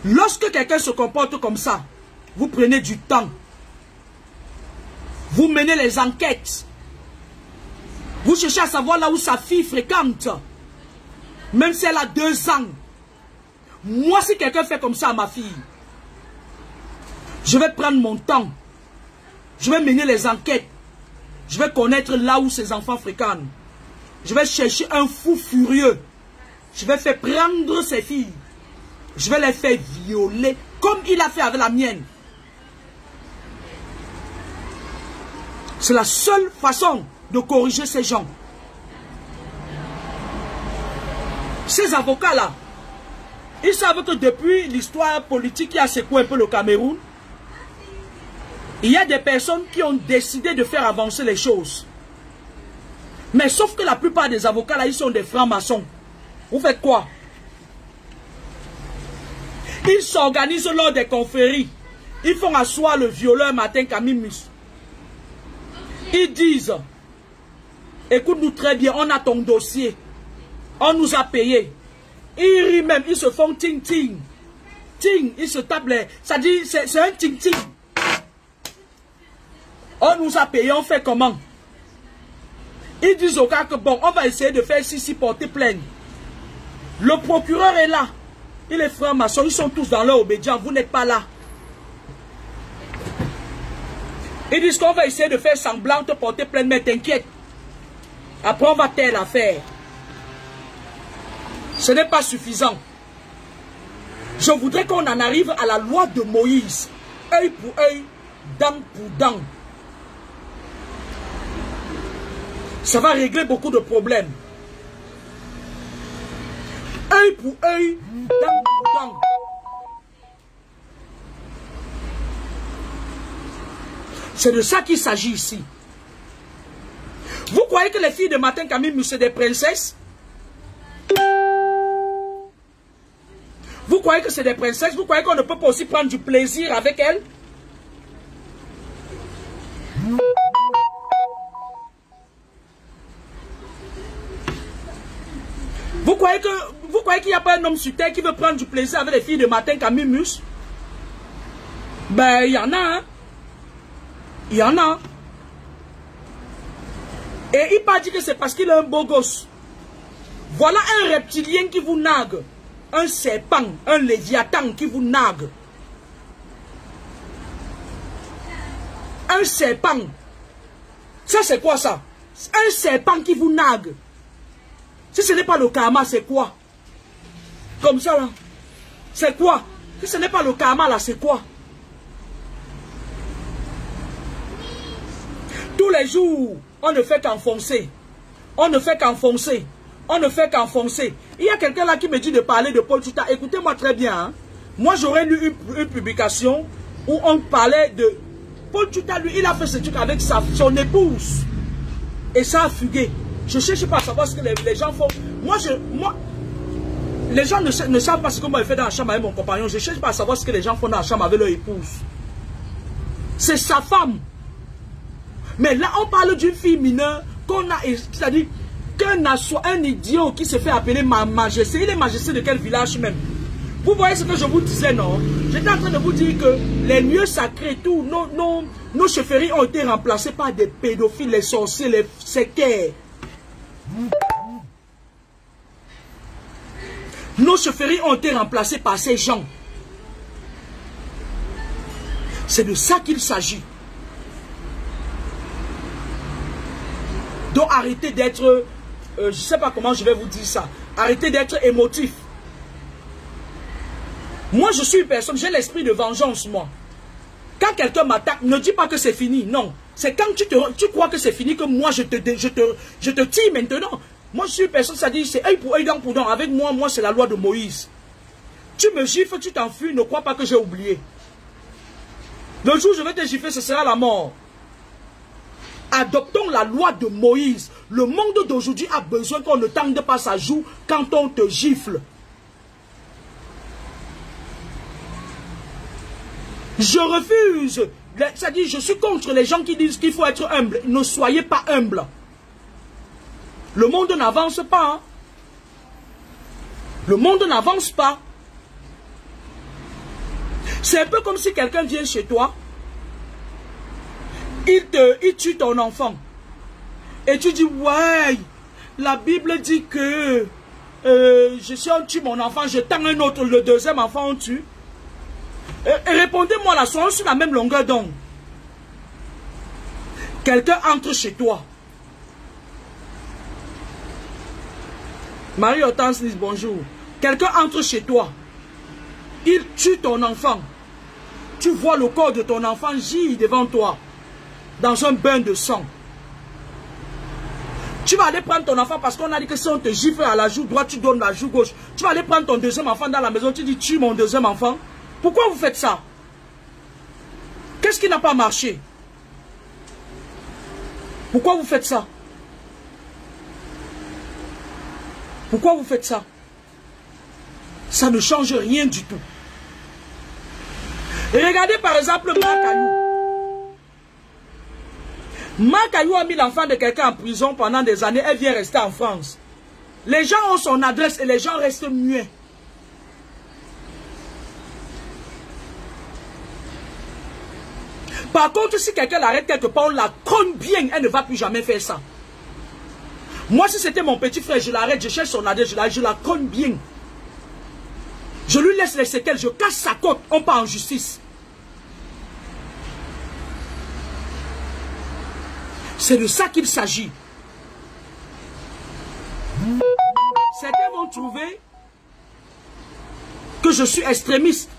Lorsque quelqu'un se comporte comme ça, vous prenez du temps. Vous menez les enquêtes. Vous cherchez à savoir là où sa fille fréquente. Même si elle a 2 ans. Moi, si quelqu'un fait comme ça à ma fille, je vais prendre mon temps. Je vais mener les enquêtes. Je vais connaître là où ses enfants fréquentent. Je vais chercher un fou furieux. Je vais faire prendre ses filles. Je vais les faire violer comme il a fait avec la mienne. C'est la seule façon de corriger ces gens. Ces avocats-là, ils savent que depuis l'histoire politique qui a secoué un peu le Cameroun, il y a des personnes qui ont décidé de faire avancer les choses. Mais sauf que la plupart des avocats là, ils sont des francs-maçons. Vous faites quoi? Ils s'organisent lors des confréries. Ils font asseoir le violeur Martin Kamimus. Ils disent, écoute-nous très bien, on a ton dossier. On nous a payé. Ils rient même, ils se font ting-ting. Ting, ils se tapent les... Ça dit, c'est un ting-ting. On nous a payé, on fait comment? Ils disent au cas que bon, on va essayer de faire ici porter plainte. Le procureur est là. Il est franc-maçon, ils sont tous dans leur obédience, vous n'êtes pas là. Ils disent qu'on va essayer de faire semblant de porter plainte, mais t'inquiète. Après, on va taire l'affaire. Ce n'est pas suffisant. Je voudrais qu'on en arrive à la loi de Moïse. Œil pour œil, dent pour dent. Ça va régler beaucoup de problèmes. Œil pour œil, dent pour dent. C'est de ça qu'il s'agit ici. Vous croyez que les filles de Martin Kamimus, c'est des princesses? Vous croyez que c'est des princesses? Vous croyez qu'on ne peut pas aussi prendre du plaisir avec elles? Vous croyez qu'il n'y a pas un homme sur terre qui veut prendre du plaisir avec les filles de Martin Kamimus? Ben, il y en a, hein? Il y en a. Et il pas dit que c'est parce qu'il est un beau gosse. Voilà un reptilien qui vous nague. Un serpent, un léviathan qui vous nague. Un serpent. Ça c'est quoi ça? Un serpent qui vous nague. Si ce n'est pas le karma, c'est quoi? Comme ça là. C'est quoi? Si ce n'est pas le karma là, c'est quoi? Tous les jours, on ne fait qu'enfoncer. On ne fait qu'enfoncer. On ne fait qu'enfoncer. Il y a quelqu'un là qui me dit de parler de Paul Tchouta. Écoutez-moi très bien. Hein. Moi, j'aurais lu une publication où on parlait de... Paul Tchouta, lui, il a fait ce truc avec son épouse. Et ça a fugué. Je ne cherche pas à savoir ce que les gens font. Les gens ne savent pas ce que moi je fais dans la chambre avec mon compagnon. Je ne cherche pas à savoir ce que les gens font dans la chambre avec leur épouse. C'est sa femme. Mais là, on parle d'une fille mineure qu'on a... C'est-à-dire un idiot qui se fait appeler ma majesté. Il est majesté de quel village même? Vous voyez ce que je vous disais, non? J'étais en train de vous dire que les lieux sacrés, tous nos chefferies ont été remplacées par des pédophiles, les sorciers, les sectaires. Nos chefferies ont été remplacées par ces gens. C'est de ça qu'il s'agit. Donc arrêtez d'être, je ne sais pas comment je vais vous dire ça, arrêtez d'être émotif. Moi je suis une personne, j'ai l'esprit de vengeance moi. Quand quelqu'un m'attaque, ne dis pas que c'est fini, non. C'est quand tu crois que c'est fini que moi je te tire maintenant. Moi je suis une personne, ça dit c'est œil pour œil, dent pour dent. Avec moi c'est la loi de Moïse. Tu me gifles, tu t'enfuis, ne crois pas que j'ai oublié. Le jour où je vais te gifler, ce sera la mort. Adoptons la loi de Moïse. Le monde d'aujourd'hui a besoin qu'on ne tende pas sa joue quand on te gifle. Je refuse. C'est-à-dire, je suis contre les gens qui disent qu'il faut être humble. Ne soyez pas humble. Le monde n'avance pas. Hein. Le monde n'avance pas. C'est un peu comme si quelqu'un vient chez toi. Il tue ton enfant. Et tu dis, ouais, la Bible dit que si on tue mon enfant, je tends un autre, le deuxième enfant on tue. Et répondez-moi là, soyons sur la même longueur d'onde. Quelqu'un entre chez toi. Marie-Hortense dit bonjour. Quelqu'un entre chez toi. Il tue ton enfant. Tu vois le corps de ton enfant gît devant toi. Dans un bain de sang. Tu vas aller prendre ton enfant parce qu'on a dit que si on te gifle à la joue droite, tu donnes la joue gauche. Tu vas aller prendre ton deuxième enfant dans la maison, tu dis tue mon deuxième enfant. Pourquoi vous faites ça? Qu'est-ce qui n'a pas marché? Pourquoi vous faites ça? Pourquoi vous faites ça? Ça ne change rien du tout. Et regardez par exemple Marc-Ayou. Marc-Ayou a mis l'enfant de quelqu'un en prison pendant des années. Elle vient rester en France. Les gens ont son adresse et les gens restent muets. Par contre, si quelqu'un l'arrête quelque part, on la cogne bien, elle ne va plus jamais faire ça. Moi, si c'était mon petit frère, je l'arrête, je cherche son adresse, je la cogne bien. Je lui laisse les séquelles, je casse sa côte, on part en justice. C'est de ça qu'il s'agit. Certains vont trouver que je suis extrémiste.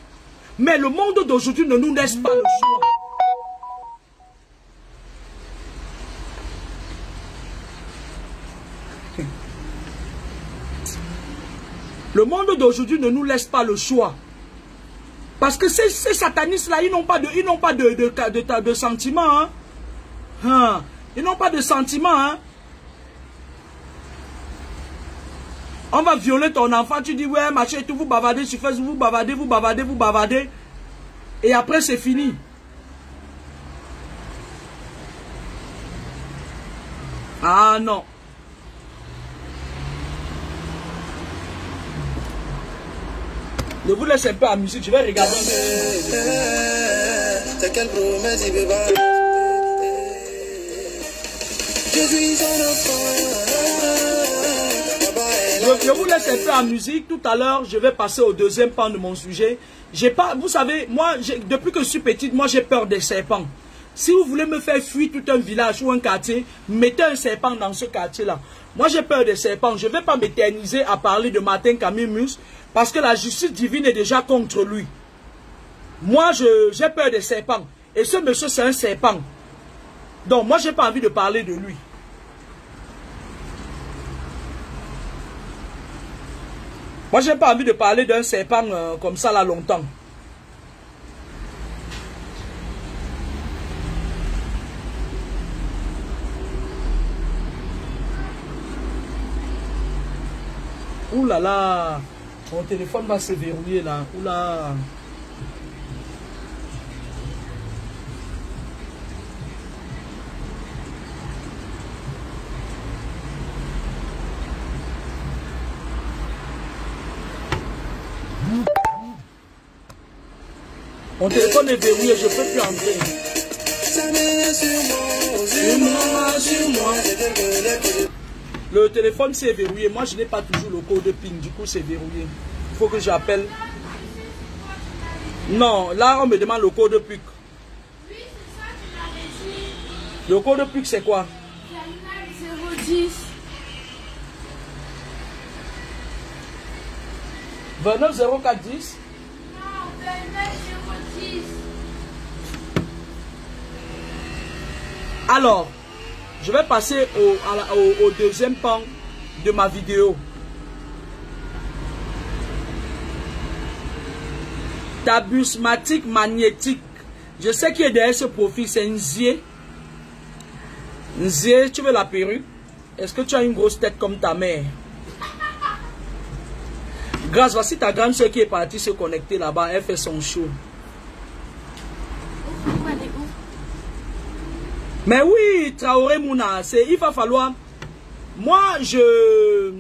Mais le monde d'aujourd'hui ne nous laisse pas le choix. Le monde d'aujourd'hui ne nous laisse pas le choix. Parce que ces satanistes-là, ils n'ont pas de sentiments. Hein? Ils n'ont pas de sentiments. Hein? On va violer ton enfant, tu dis, ouais, machin, tout, vous bavardez sur Facebook, vous bavardez. Et après, c'est fini. Ah non. Je vous laisse un peu la musique, je vais regarder. T'as quelle promesse il peut pas. Je suis un enfant. Je vous laisse un peu la musique. Tout à l'heure, je vais passer au deuxième pan de mon sujet. Vous savez, moi, depuis que je suis petite, moi j'ai peur des serpents. Si vous voulez me faire fuir tout un village ou un quartier, mettez un serpent dans ce quartier-là. Moi j'ai peur des serpents. Je ne vais pas m'éterniser à parler de Martin Camimus. Parce que la justice divine est déjà contre lui. Moi, j'ai peur des serpents. Et ce monsieur, c'est un serpent. Donc, moi, je n'ai pas envie de parler de lui. Moi, je n'ai pas envie de parler d'un serpent comme ça, là, longtemps. Ouh là là! Mon téléphone va se verrouiller là. Oula. Mon téléphone est verrouillé, je ne peux plus entrer. Sur moi. Le téléphone s'est verrouillé. Moi, je n'ai pas toujours le code PIN. Du coup, c'est verrouillé. Il faut que j'appelle. Non, là, on me demande le code PUC. Oui, c'est ça, tu l'avais dit. Le code PUC, c'est quoi? 010. 290410. Non, 29 010. Alors, je vais passer au deuxième pan de ma vidéo. Tabusmatique magnétique. Je sais qui est derrière ce profil, c'est Nzié. Nzié, tu veux la perruque? Est-ce que tu as une grosse tête comme ta mère? Grâce, voici ta grande soeur qui est partie se connecter là-bas. Elle fait son show. Mais oui, Traoré Mouna, il va falloir... Moi, je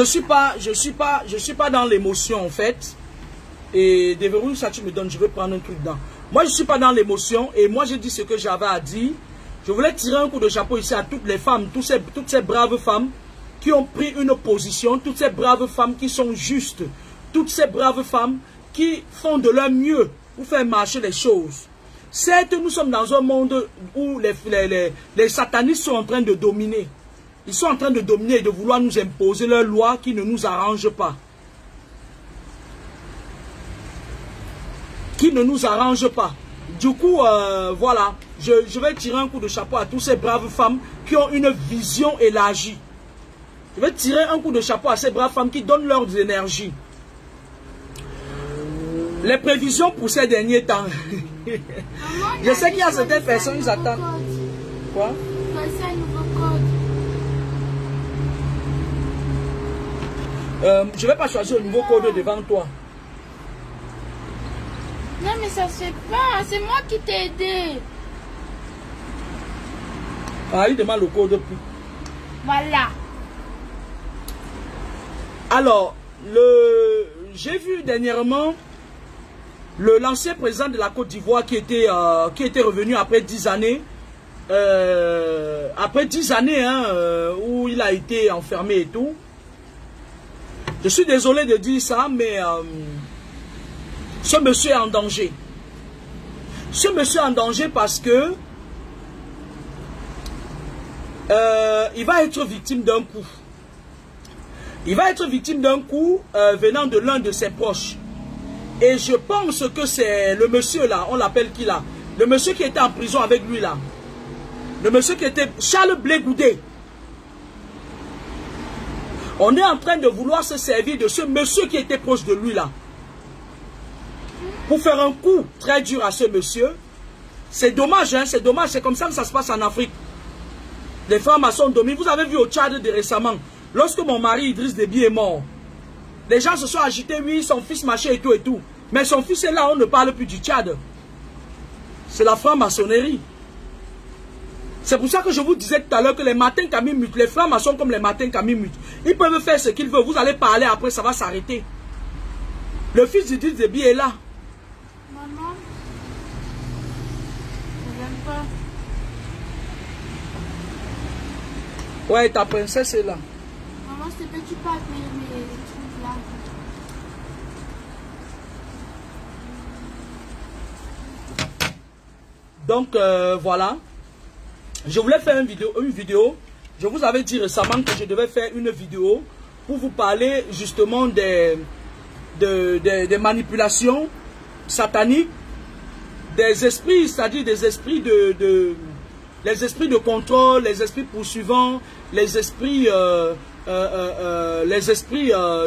suis pas dans l'émotion en fait. Et déverrouille ça, tu me donnes, je vais prendre un truc dedans. Moi, je suis pas dans l'émotion et moi, j'ai dit ce que j'avais à dire. Je voulais tirer un coup de chapeau ici à toutes les femmes, toutes ces braves femmes qui ont pris une position, toutes ces braves femmes qui sont justes, toutes ces braves femmes qui font de leur mieux pour faire marcher les choses. Certes, nous sommes dans un monde où les satanistes sont en train de dominer. Ils sont en train de dominer et de vouloir nous imposer leurs lois qui ne nous arrangent pas. Qui ne nous arrangent pas. Du coup, voilà, je vais tirer un coup de chapeau à toutes ces braves femmes qui ont une vision élargie. Je vais tirer un coup de chapeau à ces braves femmes qui donnent leurs énergies. Les prévisions pour ces derniers temps. Je sais qu'il y a certaines personnes qui attendent. Quoi? Je ne vais pas choisir le nouveau code devant toi. Non mais ça se fait pas, c'est moi qui t'ai aidé. Ah, il demande le code plus. Voilà. Alors, j'ai vu dernièrement l'ancien président de la Côte d'Ivoire qui était revenu après 10 années. Après 10 années où il a été enfermé et tout. Je suis désolé de dire ça, mais ce monsieur est en danger. Ce monsieur est en danger parce que il va être victime d'un coup. Il va être victime d'un coup venant de l'un de ses proches. Et je pense que c'est le monsieur là, on l'appelle qui là? Le monsieur qui était en prison avec lui là. Le monsieur qui était Charles Blé Goudé. On est en train de vouloir se servir de ce monsieur qui était proche de lui là. Pour faire un coup très dur à ce monsieur. C'est dommage, hein, c'est dommage, c'est comme ça que ça se passe en Afrique. Les francs-maçons dominent. Vous avez vu au Tchad de récemment, lorsque mon mari Idriss Déby est mort, les gens se sont agités, oui, son fils machin et tout et tout. Mais son fils est là, on ne parle plus du Tchad. C'est la franc-maçonnerie. C'est pour ça que je vous disais tout à l'heure que les matins Camimut, les francs-maçons comme les matins Camimut, ils peuvent faire ce qu'ils veulent. Vous allez parler après, ça va s'arrêter. Le fils d'Idriss Déby est là. Maman, je n'aime pas. Ouais, ta princesse est là. Maman, s'il te plaît, tu peux appeler mes trucs là. Donc, voilà. Je voulais faire une vidéo. Je vous avais dit récemment que je devais faire une vidéo pour vous parler justement des manipulations sataniques, des esprits, c'est-à-dire des esprits les esprits de contrôle, les esprits poursuivants, les esprits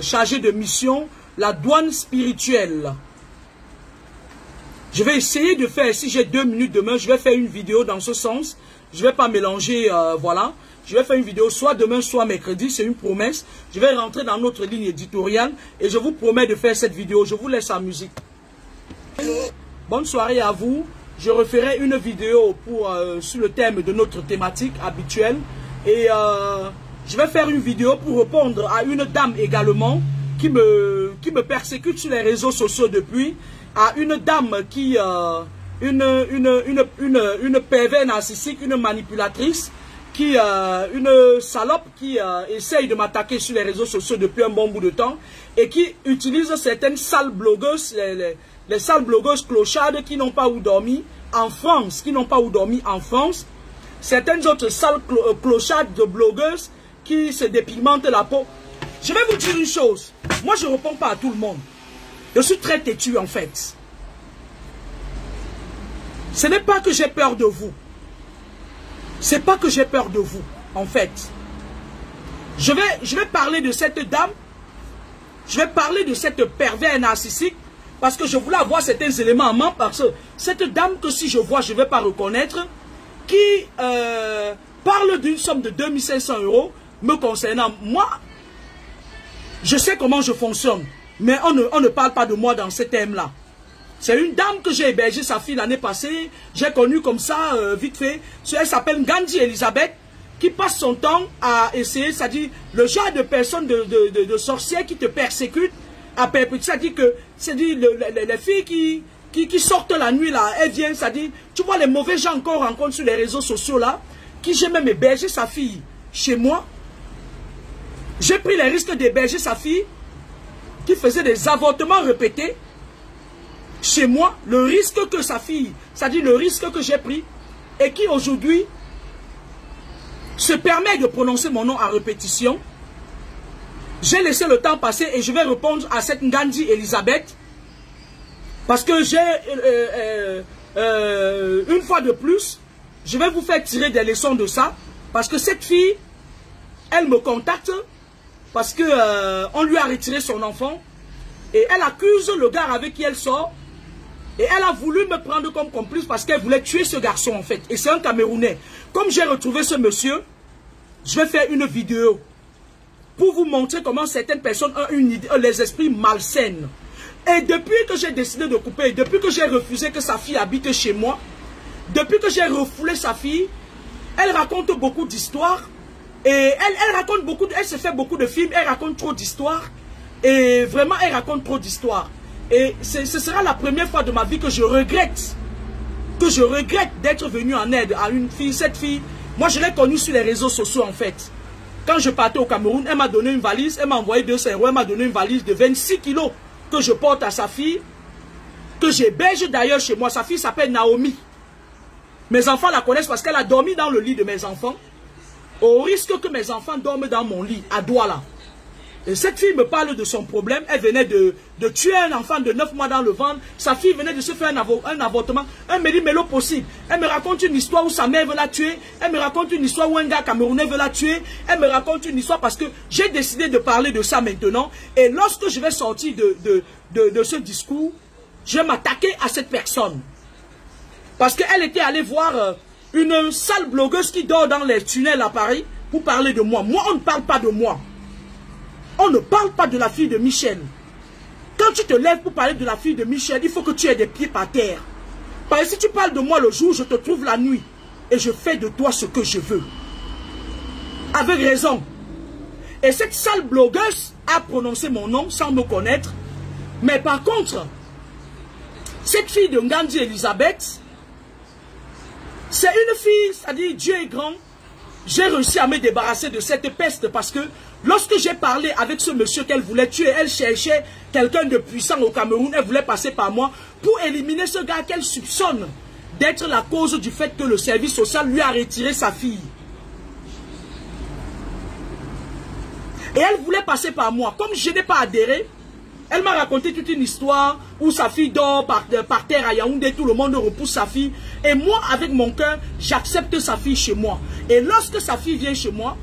chargés de mission, la douane spirituelle. Je vais essayer de faire, si j'ai 2 minutes demain, je vais faire une vidéo dans ce sens. Je ne vais pas mélanger, voilà. Je vais faire une vidéo soit demain, soit mercredi, c'est une promesse. Je vais rentrer dans notre ligne éditoriale et je vous promets de faire cette vidéo. Je vous laisse en musique. Bonne soirée à vous. Je referai une vidéo sur le thème de notre thématique habituelle. Et je vais faire une vidéo pour répondre à une dame également qui me persécute sur les réseaux sociaux depuis. À une dame qui... une pervers narcissique, une manipulatrice, une salope qui essaye de m'attaquer sur les réseaux sociaux depuis un bon bout de temps et qui utilise certaines sales blogueuses, les sales blogueuses clochardes qui n'ont pas où dormir en France, certaines autres sales clochardes de blogueuses qui se dépigmentent la peau. Je vais vous dire une chose, moi je ne réponds pas à tout le monde, je suis très têtu en fait. Ce n'est pas que j'ai peur de vous. C'est pas que j'ai peur de vous, en fait. Je vais parler de cette dame. Je vais parler de cette pervers narcissique. Parce que je voulais avoir certains éléments en main. Parce que cette dame que si je vois, je ne vais pas reconnaître. Qui parle d'une somme de 2500 € me concernant. Moi, je sais comment je fonctionne. Mais on ne parle pas de moi dans ce thème-là. C'est une dame que j'ai hébergé sa fille l'année passée. J'ai connu comme ça, vite fait. Elle s'appelle Gandhi Elisabeth, qui passe son temps à essayer, c'est-à-dire le genre de personnes, de sorcières qui te persécutent, à perpétuer. C'est-à-dire que les filles qui qui sortent la nuit là, elle vient, ça dit, tu vois les mauvais gens qu'on rencontre sur les réseaux sociaux là, qui j'ai même hébergé sa fille chez moi. J'ai pris les risques d'héberger sa fille, qui faisait des avortements répétés chez moi, le risque que sa fille, c'est-à-dire le risque que j'ai pris, et qui aujourd'hui se permet de prononcer mon nom à répétition. J'ai laissé le temps passer et je vais répondre à cette Ngandi Elisabeth. Parce que j'ai, une fois de plus, je vais vous faire tirer des leçons de ça. Parce que cette fille, elle me contacte parce que on lui a retiré son enfant. Et elle accuse le gars avec qui elle sort. Et elle a voulu me prendre comme complice parce qu'elle voulait tuer ce garçon en fait. Et c'est un Camerounais. Comme j'ai retrouvé ce monsieur, je vais faire une vidéo pour vous montrer comment certaines personnes ont une idée, les esprits malsains. Et depuis que j'ai décidé de couper, depuis que j'ai refusé que sa fille habite chez moi, depuis que j'ai refoulé sa fille, elle raconte beaucoup d'histoires. Et elle raconte beaucoup, elle se fait beaucoup de films, elle raconte trop d'histoires. Et vraiment, elle raconte trop d'histoires. Et ce sera la première fois de ma vie que je regrette d'être venu en aide à une fille. Cette fille, moi je l'ai connue sur les réseaux sociaux en fait. Quand je partais au Cameroun, elle m'a donné une valise, elle m'a envoyé 200 €, elle m'a donné une valise de 26 kilos que je porte à sa fille, que j'héberge d'ailleurs chez moi. Sa fille s'appelle Naomi. Mes enfants la connaissent parce qu'elle a dormi dans le lit de mes enfants, au risque que mes enfants dorment dans mon lit, à Douala. Et cette fille me parle de son problème. Elle venait de tuer un enfant de 9 mois dans le ventre. Sa fille venait de se faire un avortement. Elle me dit, mais l'eau possible. Elle me raconte une histoire où sa mère veut la tuer. Elle me raconte une histoire où un gars camerounais veut la tuer. Elle me raconte une histoire parce que j'ai décidé de parler de ça maintenant. Et lorsque je vais sortir de ce discours, je vais m'attaquer à cette personne. Parce qu'elle était allée voir une sale blogueuse qui dort dans les tunnels à Paris pour parler de moi. Moi, on ne parle pas de moi. On ne parle pas de la fille de Michel. Quand tu te lèves pour parler de la fille de Michel, il faut que tu aies des pieds par terre. Parce que si tu parles de moi le jour, je te trouve la nuit. Et je fais de toi ce que je veux. Avec raison. Et cette sale blogueuse a prononcé mon nom sans me connaître. Mais par contre, cette fille de Ngandi Elisabeth, c'est une fille, c'est-à-dire Dieu est grand. J'ai réussi à me débarrasser de cette peste parce que lorsque j'ai parlé avec ce monsieur qu'elle voulait tuer, elle cherchait quelqu'un de puissant au Cameroun, elle voulait passer par moi pour éliminer ce gars qu'elle soupçonne d'être la cause du fait que le service social lui a retiré sa fille. Et elle voulait passer par moi. Comme je n'ai pas adhéré, elle m'a raconté toute une histoire où sa fille dort par terre à Yaoundé, tout le monde repousse sa fille. Et moi, avec mon cœur, j'accepte sa fille chez moi. Et lorsque sa fille vient chez moi,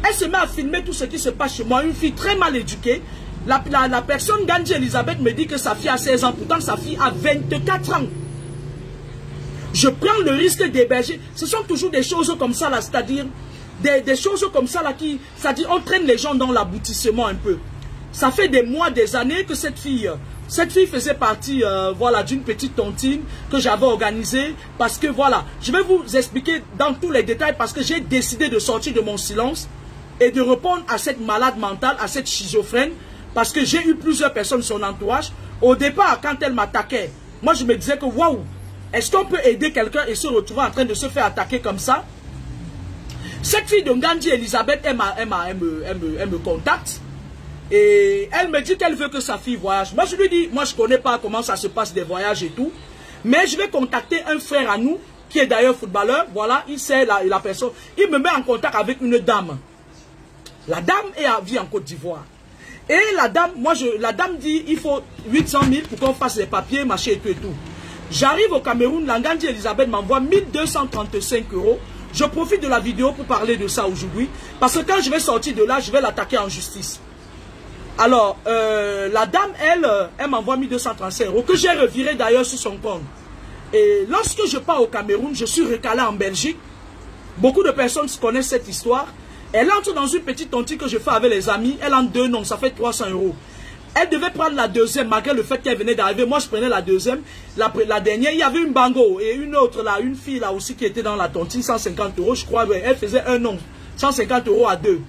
elle se met à filmer tout ce qui se passe chez moi. Une fille très mal éduquée. La personne, Ngandi Elisabeth, me dit que sa fille a 16 ans. Pourtant, sa fille a 24 ans. Je prends le risque d'héberger. Ce sont toujours des choses comme ça, là, c'est-à-dire des choses comme ça, là, qui, c'est-à-dire, on traîne les gens dans l'aboutissement un peu. Ça fait des mois, des années que cette fille faisait partie, voilà, d'une petite tontine que j'avais organisée. Parce que, voilà, je vais vous expliquer dans tous les détails parce que j'ai décidé de sortir de mon silence et de répondre à cette malade mentale, à cette schizophrène. Parce que j'ai eu plusieurs personnes de son entourage. Au départ, quand elle m'attaquait, moi je me disais que, waouh, est-ce qu'on peut aider quelqu'un et se retrouver en train de se faire attaquer comme ça? Cette fille de Ngandi Elisabeth, elle me contacte. Et elle me dit qu'elle veut que sa fille voyage. Moi, je lui dis, moi, je ne connais pas comment ça se passe des voyages et tout. Mais je vais contacter un frère à nous, qui est d'ailleurs footballeur. Voilà, il sait la personne. Il me met en contact avec une dame. La dame vit en Côte d'Ivoire. Et la dame, la dame dit, il faut 800 000 pour qu'on fasse les papiers, machin et tout et tout. J'arrive au Cameroun, la Ngandi Elisabeth m'envoie 1235 €. Je profite de la vidéo pour parler de ça aujourd'hui. Parce que quand je vais sortir de là, je vais l'attaquer en justice. Alors, la dame, elle m'envoie 1235 € que j'ai reviré d'ailleurs sur son compte. Et lorsque je pars au Cameroun, je suis recalé en Belgique. Beaucoup de personnes connaissent cette histoire. Elle entre dans une petite tontine que je fais avec les amis. Elle en 2 noms, ça fait 300 €. Elle devait prendre la deuxième, malgré le fait qu'elle venait d'arriver. Moi, je prenais la deuxième. La dernière, il y avait une bango et une autre là, une fille là aussi qui était dans la tontine, 150 €, je crois. Ouais, elle faisait un nom, 150 € à 2.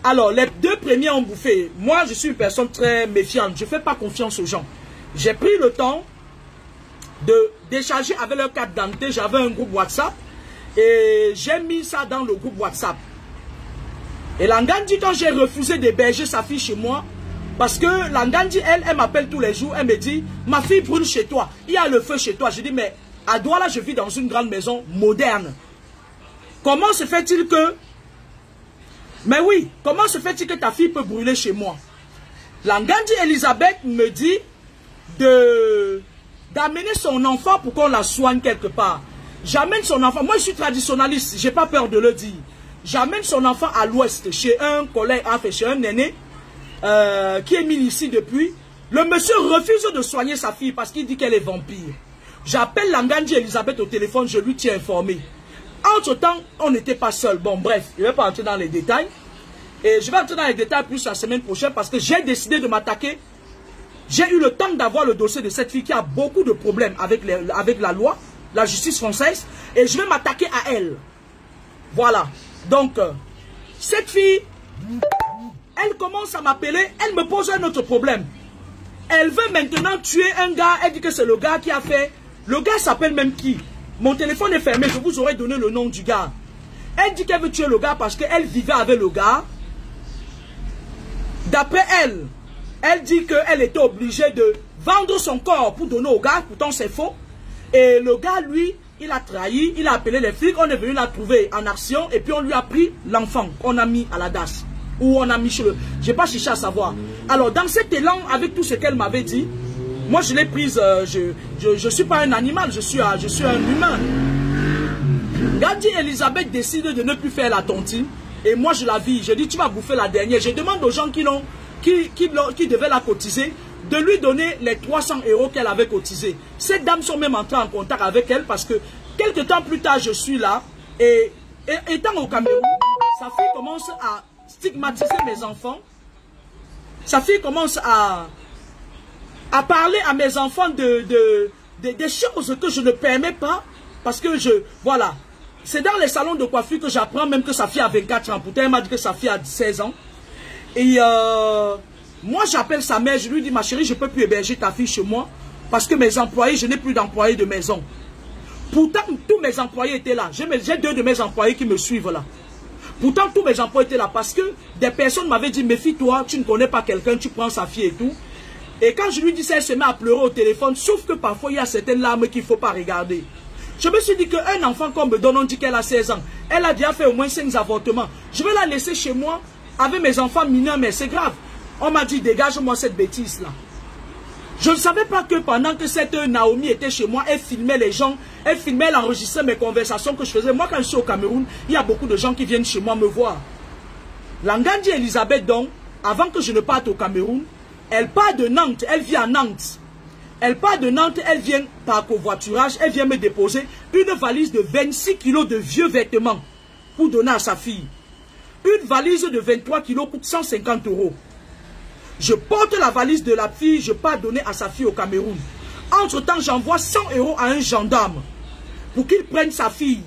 Alors, les 2 premiers ont bouffé. Moi, je suis une personne très méfiante. Je ne fais pas confiance aux gens. J'ai pris le temps de décharger avec leur carte d'identité. J'avais un groupe WhatsApp et j'ai mis ça dans le groupe WhatsApp. Et la Ngandi, quand j'ai refusé d'héberger sa fille chez moi, parce que la Ngandi, elle m'appelle tous les jours, elle me dit, ma fille brûle chez toi, il y a le feu chez toi. Je dis, mais à Douala, je vis dans une grande maison moderne. Comment se fait-il que... Mais oui, comment se fait-il que ta fille peut brûler chez moi? La Ngandi Elisabeth me dit d'amener son enfant pour qu'on la soigne quelque part. J'amène son enfant, moi je suis traditionnaliste, j'ai pas peur de le dire. J'amène son enfant à l'ouest, chez un collègue, enfin chez un aîné, qui est mis ici depuis. Le monsieur refuse de soigner sa fille parce qu'il dit qu'elle est vampire. J'appelle la Ngandi Elisabeth au téléphone, je lui tiens informé. Entre-temps, on n'était pas seuls. Bon, bref, je ne vais pas entrer dans les détails. Et je vais entrer dans les détails plus la semaine prochaine parce que j'ai décidé de m'attaquer. J'ai eu le temps d'avoir le dossier de cette fille qui a beaucoup de problèmes avec la loi, la justice française. Et je vais m'attaquer à elle. Voilà. Donc, cette fille, elle commence à m'appeler, elle me pose un autre problème. Elle veut maintenant tuer un gars, elle dit que c'est le gars qui a fait... Le gars s'appelle même qui? Mon téléphone est fermé, je vous aurais donné le nom du gars. Elle dit qu'elle veut tuer le gars parce qu'elle vivait avec le gars. D'après elle, elle dit qu'elle était obligée de vendre son corps pour donner au gars, pourtant c'est faux. Et le gars, lui, il a trahi, il a appelé les flics, on est venu la trouver en action et puis on lui a pris l'enfant qu'on a mis à la DAS. Ou on a mis chez le... Je n'ai pas cherché à savoir. Alors, dans cet élan, avec tout ce qu'elle m'avait dit, moi je l'ai prise, je suis pas un animal, je suis un humain. Ngandi Elisabeth décide de ne plus faire la tontine. Et moi je la vis, je dis tu vas bouffer la dernière. Je demande aux gens qui devaient la cotiser de lui donner les 300 € qu'elle avait cotisés. Ces dames sont même entrées en contact avec elle parce que quelques temps plus tard je suis là. Et étant au Cameroun, sa fille commence à stigmatiser mes enfants. Sa fille commence à parler à mes enfants des choses que je ne permets pas. Parce que voilà. C'est dans les salons de coiffure que j'apprends même que sa fille a 24 ans. Pourtant, elle m'a dit que sa fille a 16 ans. Et moi, j'appelle sa mère, je lui dis, ma chérie, je ne peux plus héberger ta fille chez moi. Parce que mes employés, je n'ai plus d'employés de maison. Pourtant, tous mes employés étaient là. J'ai 2 de mes employés qui me suivent là. Pourtant, tous mes employés étaient là. Parce que des personnes m'avaient dit, méfie-toi, tu ne connais pas quelqu'un, tu prends sa fille et tout. Et quand je lui dis ça, elle se met à pleurer au téléphone. Sauf que parfois, il y a certaines larmes qu'il ne faut pas regarder. Je me suis dit qu'un enfant qu'on me donne, on dit qu'elle a 16 ans. Elle a déjà fait au moins 5 avortements. Je vais la laisser chez moi avec mes enfants mineurs, mais c'est grave. On m'a dit, dégage-moi cette bêtise-là. Je ne savais pas que pendant que cette Naomi était chez moi, elle filmait les gens, elle enregistrait mes conversations que je faisais. Moi, quand je suis au Cameroun, il y a beaucoup de gens qui viennent chez moi me voir. La Ngandi Elisabeth, donc, avant que je ne parte au Cameroun, elle part de Nantes, elle vit à Nantes. Elle part de Nantes, elle vient par covoiturage, elle vient me déposer une valise de 26 kilos de vieux vêtements pour donner à sa fille. Une valise de 23 kilos coûte 150 €. Je porte la valise de la fille, je pars donner à sa fille au Cameroun. Entre-temps, j'envoie 100 € à un gendarme pour qu'il prenne sa fille.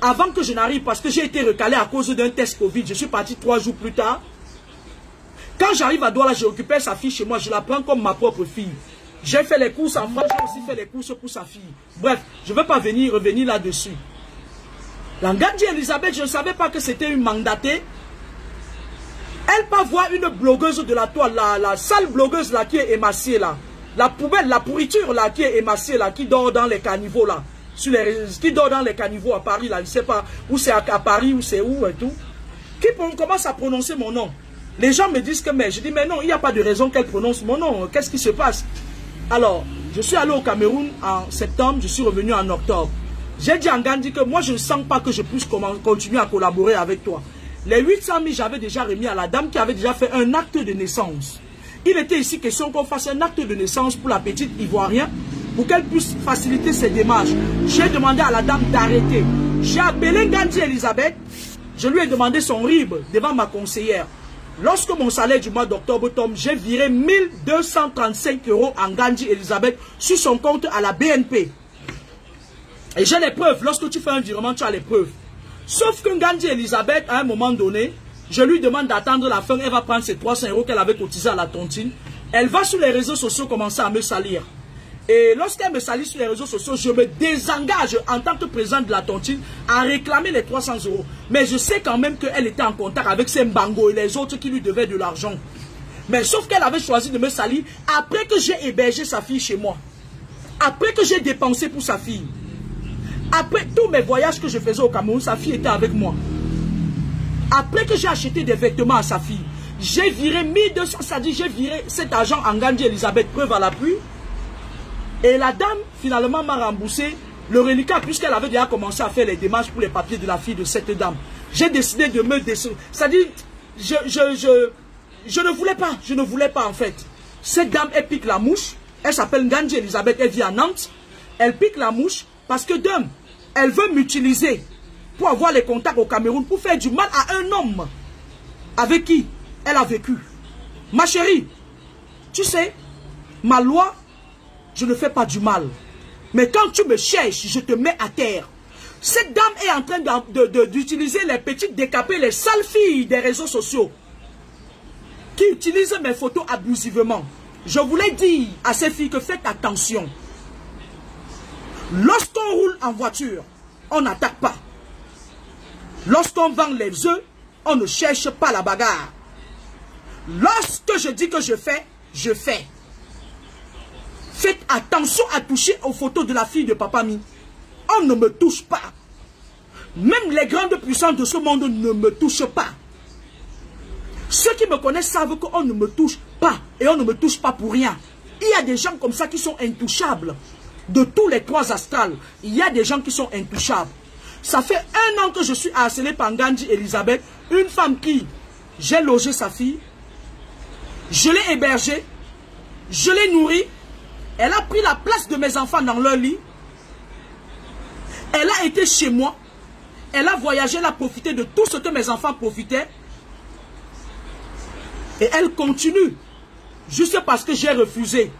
Avant que je n'arrive, parce que j'ai été recalé à cause d'un test Covid, je suis parti 3 jours plus tard. Quand j'arrive à Douala, j'ai occupé sa fille chez moi, je la prends comme ma propre fille. J'ai fait les courses en France, j'ai aussi fait les courses pour sa fille. Bref, je ne veux pas revenir là-dessus. La Ngandi Elisabeth, je ne savais pas que c'était une mandatée. Elle part voir une blogueuse de la toile, la sale blogueuse là qui est émaciée là. La poubelle, la pourriture là qui est émaciée là, qui dort dans les caniveaux là. Qui dort dans les caniveaux à Paris là, je ne sais pas où c'est à Paris, où c'est où et tout. Qui commence à prononcer mon nom. Les gens me disent que mais, je dis mais non, il n'y a pas de raison qu'elle prononce mon nom. Qu'est-ce qui se passe? Alors, je suis allé au Cameroun en septembre, je suis revenu en octobre. J'ai dit à Ngandi que moi, je ne sens pas que je puisse continuer à collaborer avec toi. Les 800 000, j'avais déjà remis à la dame qui avait déjà fait un acte de naissance. Il était ici question qu'on fasse un acte de naissance pour la petite Ivoirienne, pour qu'elle puisse faciliter ses démarches. J'ai demandé à la dame d'arrêter. J'ai appelé Ngandi Elisabeth, je lui ai demandé son RIB devant ma conseillère. Lorsque mon salaire du mois d'octobre tombe, j'ai viré 1235 € à Ngandi Elisabeth sur son compte à la BNP. Et j'ai les preuves. Lorsque tu fais un virement, tu as les preuves. Sauf que Ngandi Elisabeth, à un moment donné, je lui demande d'attendre la fin. Elle va prendre ses 300 € qu'elle avait cotisé à la tontine. Elle va sur les réseaux sociaux commencer à me salir. Et lorsqu'elle me salit sur les réseaux sociaux, je me désengage en tant que président de la tontine à réclamer les 300 €. Mais je sais quand même qu'elle était en contact avec ses mbangos et les autres qui lui devaient de l'argent. Mais sauf qu'elle avait choisi de me salir après que j'ai hébergé sa fille chez moi. Après que j'ai dépensé pour sa fille. Après tous mes voyages que je faisais au Cameroun, sa fille était avec moi. Après que j'ai acheté des vêtements à sa fille, j'ai viré 1200, ça dit j'ai viré cet argent en Gandhi Elisabeth, preuve à l'appui. Et la dame, finalement, m'a remboursé le reliquat, puisqu'elle avait déjà commencé à faire les démarches pour les papiers de la fille de cette dame. J'ai décidé de me décevoir. C'est-à-dire, je ne voulais pas en fait. Cette dame, elle pique la mouche. Elle s'appelle Gandhi Elisabeth, elle vit à Nantes. Elle pique la mouche parce que d'un, elle veut m'utiliser pour avoir les contacts au Cameroun, pour faire du mal à un homme avec qui elle a vécu. Ma chérie, tu sais, ma loi, je ne fais pas du mal. Mais quand tu me cherches, je te mets à terre. Cette dame est en train d'utiliser les petites décapées, les sales filles des réseaux sociaux, qui utilisent mes photos abusivement. Je voulais dire à ces filles que faites attention. Lorsqu'on roule en voiture, on n'attaque pas. Lorsqu'on vend les œufs, on ne cherche pas la bagarre. Lorsque je dis que je fais, je fais. Faites attention à toucher aux photos de la fille de Papa Mi. On ne me touche pas. Même les grandes puissances de ce monde ne me touchent pas. Ceux qui me connaissent savent qu'on ne me touche pas. Et on ne me touche pas pour rien. Il y a des gens comme ça qui sont intouchables. De tous les trois astrales, il y a des gens qui sont intouchables. Ça fait 1 an que je suis harcelé par Gandhi Elisabeth. Une femme qui, j'ai logé sa fille. Je l'ai hébergée. Je l'ai nourrie. Elle a pris la place de mes enfants dans leur lit. Elle a été chez moi. Elle a voyagé, elle a profité de tout ce que mes enfants profitaient. Et elle continue. Juste parce que j'ai refusé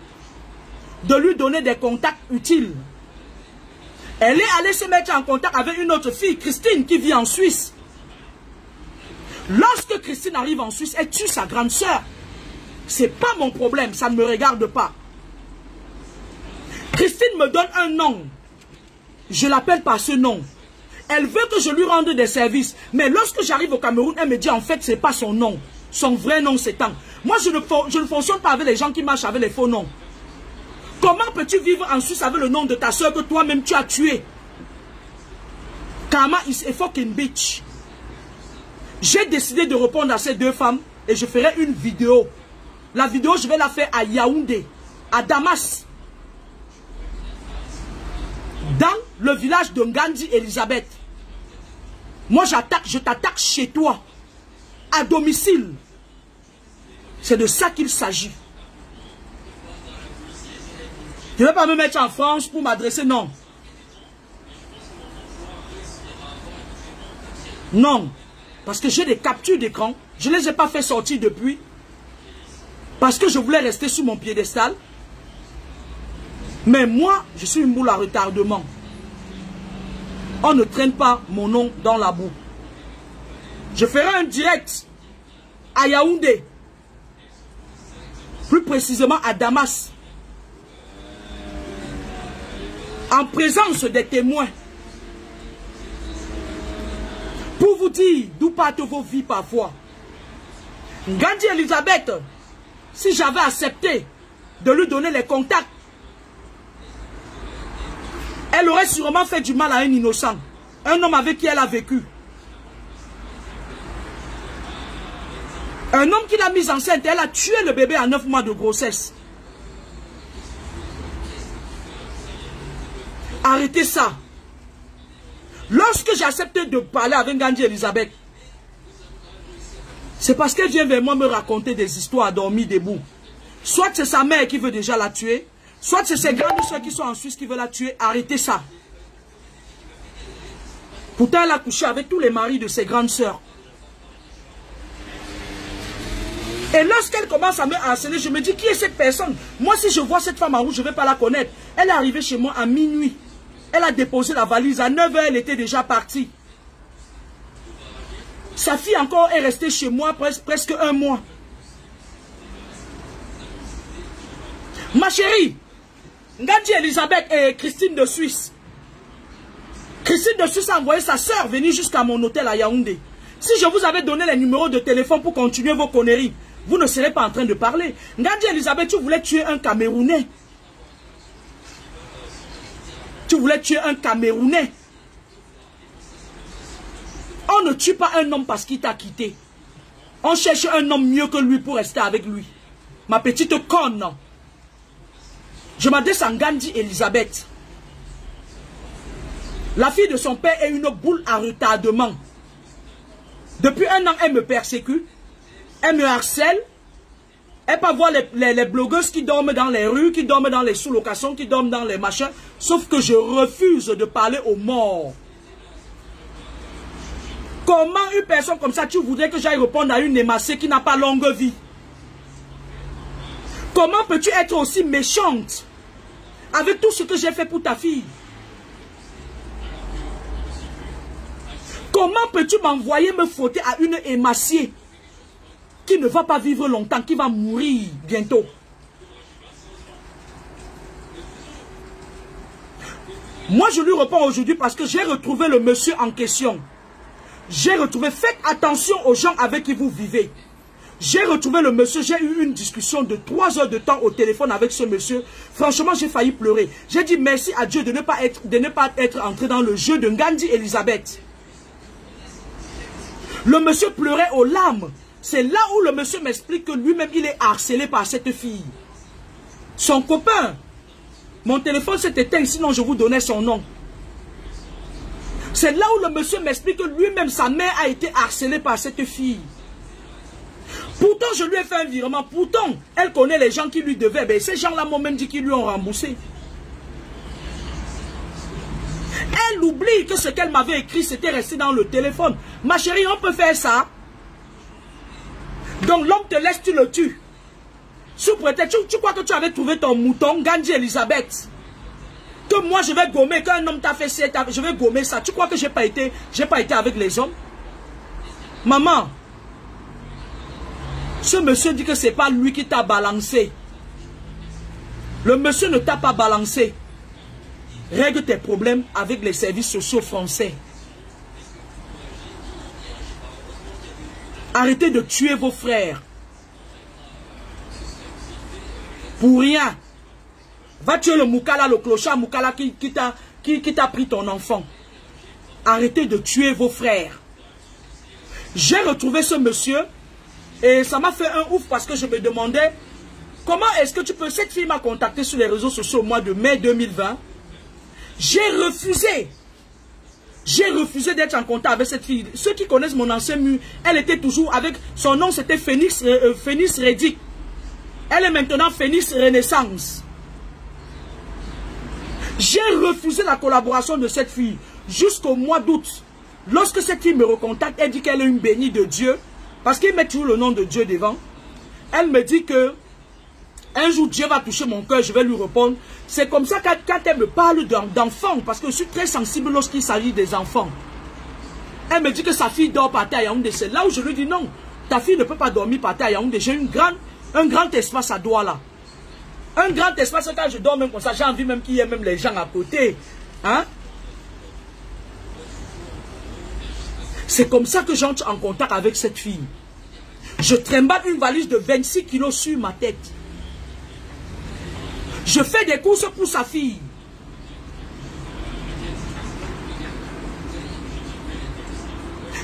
de lui donner des contacts utiles. Elle est allée se mettre en contact avec une autre fille, Christine, qui vit en Suisse. Lorsque Christine arrive en Suisse, elle tue sa grande sœur. Ce n'est pas mon problème, ça ne me regarde pas. Christine me donne un nom. Je l'appelle par ce nom. Elle veut que je lui rende des services. Mais lorsque j'arrive au Cameroun, elle me dit en fait, ce n'est pas son nom. Son vrai nom, c'est tant. Moi, je ne fonctionne pas avec les gens qui marchent avec les faux noms. Comment peux-tu vivre en Suisse avec le nom de ta soeur que toi-même tu as tué? Karma is a fucking bitch. J'ai décidé de répondre à ces deux femmes et je ferai une vidéo. La vidéo, je vais la faire à Yaoundé, à Damas. Dans le village de Gandhi Elisabeth. Moi, je t'attaque chez toi, à domicile. C'est de ça qu'il s'agit. Je ne vais pas me mettre en France pour m'adresser, non. Non. Parce que j'ai des captures d'écran. Je ne les ai pas fait sortir depuis. Parce que je voulais rester sous mon piédestal. Mais moi, je suis une boule à retardement. On ne traîne pas mon nom dans la boue. Je ferai un direct à Yaoundé. Plus précisément à Damas. En présence des témoins. Pour vous dire d'où partent vos vies parfois. Gandhi Elisabeth, si j'avais accepté de lui donner les contacts, elle aurait sûrement fait du mal à un innocent. Un homme avec qui elle a vécu. Un homme qui l'a mise enceinte, elle a tué le bébé à 9 mois de grossesse. Arrêtez ça. Lorsque j'ai accepté de parler avec Gandhi Elisabeth, c'est parce qu'elle vient vers moi me raconter des histoires dormies debout. Soit c'est sa mère qui veut déjà la tuer, soit c'est ses grandes soeurs qui sont en Suisse qui veulent la tuer. Arrêtez ça. Pourtant, elle a couché avec tous les maris de ses grandes soeurs. Et lorsqu'elle commence à me harceler, je me dis, qui est cette personne? Moi, si je vois cette femme en rouge, je ne vais pas la connaître. Elle est arrivée chez moi à minuit. Elle a déposé la valise. À 9 h, elle était déjà partie. Sa fille encore est restée chez moi presque 1 mois. Ma chérie, Ngandji Elisabeth et Christine de Suisse. Christine de Suisse a envoyé sa soeur venir jusqu'à mon hôtel à Yaoundé. Si je vous avais donné les numéros de téléphone pour continuer vos conneries, vous ne serez pas en train de parler. Ngandji Elisabeth, tu voulais tuer un Camerounais. Tu voulais tuer un Camerounais. On ne tue pas un homme parce qu'il t'a quitté. On cherche un homme mieux que lui pour rester avec lui. Ma petite conne. Je m'adresse à Ngandji Elisabeth. La fille de son père est une boule à retardement. Depuis 1 an, elle me persécute. Elle me harcèle. Elle peut voir les blogueuses qui dorment dans les rues, qui dorment dans les sous-locations, qui dorment dans les machins. Sauf que je refuse de parler aux morts. Comment une personne comme ça, tu voudrais que j'aille répondre à une émassée qui n'a pas longue vie? Comment peux-tu être aussi méchante avec tout ce que j'ai fait pour ta fille? Comment peux-tu m'envoyer me frotter à une émaciée qui ne va pas vivre longtemps, qui va mourir bientôt? Moi, je lui réponds aujourd'hui parce que j'ai retrouvé le monsieur en question. J'ai retrouvé, faites attention aux gens avec qui vous vivez. J'ai retrouvé le monsieur, j'ai eu une discussion de 3 heures de temps au téléphone avec ce monsieur. Franchement, j'ai failli pleurer. J'ai dit merci à Dieu de ne pas être entré dans le jeu de Ngandji Elisabeth. Le monsieur pleurait aux larmes. C'est là où le monsieur m'explique que lui-même, il est harcelé par cette fille. Son copain. Mon téléphone s'est éteint, sinon je vous donnais son nom. C'est là où le monsieur m'explique que lui-même, sa mère a été harcelée par cette fille. Pourtant, je lui ai fait un virement. Pourtant, elle connaît les gens qui lui devaient. Ben, ces gens-là m'ont même dit qu'ils lui ont remboursé. Elle oublie que ce qu'elle m'avait écrit, c'était resté dans le téléphone. Ma chérie, on peut faire ça. Donc l'homme te laisse, tu le tues. Sous prétexte, tu crois que tu avais trouvé ton mouton, Ngandji Elisabeth. Que moi je vais gommer, qu'un homme t'a fait ça, je vais gommer ça. Tu crois que j'ai pas été avec les hommes? Maman, ce monsieur dit que c'est pas lui qui t'a balancé. Le monsieur ne t'a pas balancé. Règle tes problèmes avec les services sociaux français. Arrêtez de tuer vos frères. Pour rien. Va tuer le Moukala, le clochard Moukala qui t'a pris ton enfant. Arrêtez de tuer vos frères. J'ai retrouvé ce monsieur et ça m'a fait un ouf parce que je me demandais comment est-ce que tu peux... Cette fille m'a contacté sur les réseaux sociaux au mois de mai 2020. J'ai refusé. J'ai refusé d'être en contact avec cette fille. Ceux qui connaissent mon ancien mur, elle était toujours avec... Son nom c'était Phoenix Reddick. Elle est maintenant Phoenix Renaissance. J'ai refusé la collaboration de cette fille jusqu'au mois d'août. Lorsque cette fille me recontacte, elle dit qu'elle est une bénie de Dieu. Parce qu'il met toujours le nom de Dieu devant. Elle me dit que un jour Dieu va toucher mon cœur, je vais lui répondre. C'est comme ça quand elle me parle d'enfants, parce que je suis très sensible lorsqu'il s'agit des enfants. Elle me dit que sa fille dort par terre à Yaoundé. C'est là où je lui dis non, ta fille ne peut pas dormir par terre à Yaoundé. J'ai un grand espace à Douala. Un grand espace, quand je dors même comme ça, j'ai envie même qu'il y ait même les gens à côté. Hein? C'est comme ça que j'entre en contact avec cette fille. Je trimballe une valise de 26 kilos sur ma tête. Je fais des courses pour sa fille.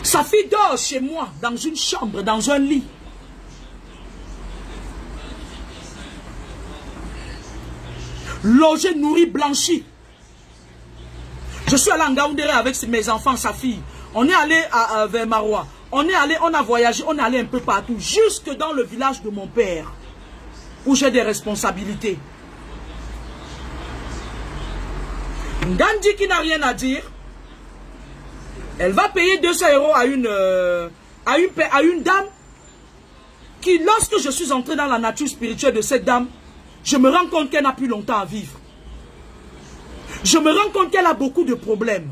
Sa fille dort chez moi, dans une chambre, dans un lit. Logé, nourri, blanchi. Je suis allé en Gaoundéré avec mes enfants, sa fille. On est allé vers Maroua. On a voyagé, on est allé un peu partout, jusque dans le village de mon père, où j'ai des responsabilités. Ngandji qui n'a rien à dire, elle va payer 200 € à une dame qui, lorsque je suis entré dans la nature spirituelle de cette dame, je me rends compte qu'elle n'a plus longtemps à vivre. Je me rends compte qu'elle a beaucoup de problèmes.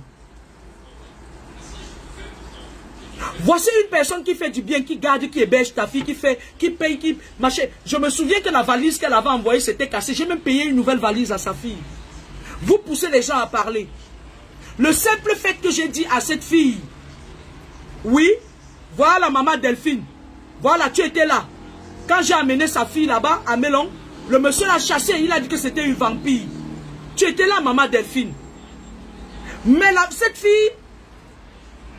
Voici une personne qui fait du bien, qui garde, qui héberge ta fille, qui fait, qui paye, qui machin. Je me souviens que la valise qu'elle avait envoyée s'était cassée. J'ai même payé une nouvelle valise à sa fille. Vous poussez les gens à parler. Le simple fait que j'ai dit à cette fille, oui, voilà maman Delphine, voilà, tu étais là. Quand j'ai amené sa fille là-bas, à Mélon, le monsieur l'a chassé, il a dit que c'était une vampire. Tu étais là, maman Delphine. Mais cette fille,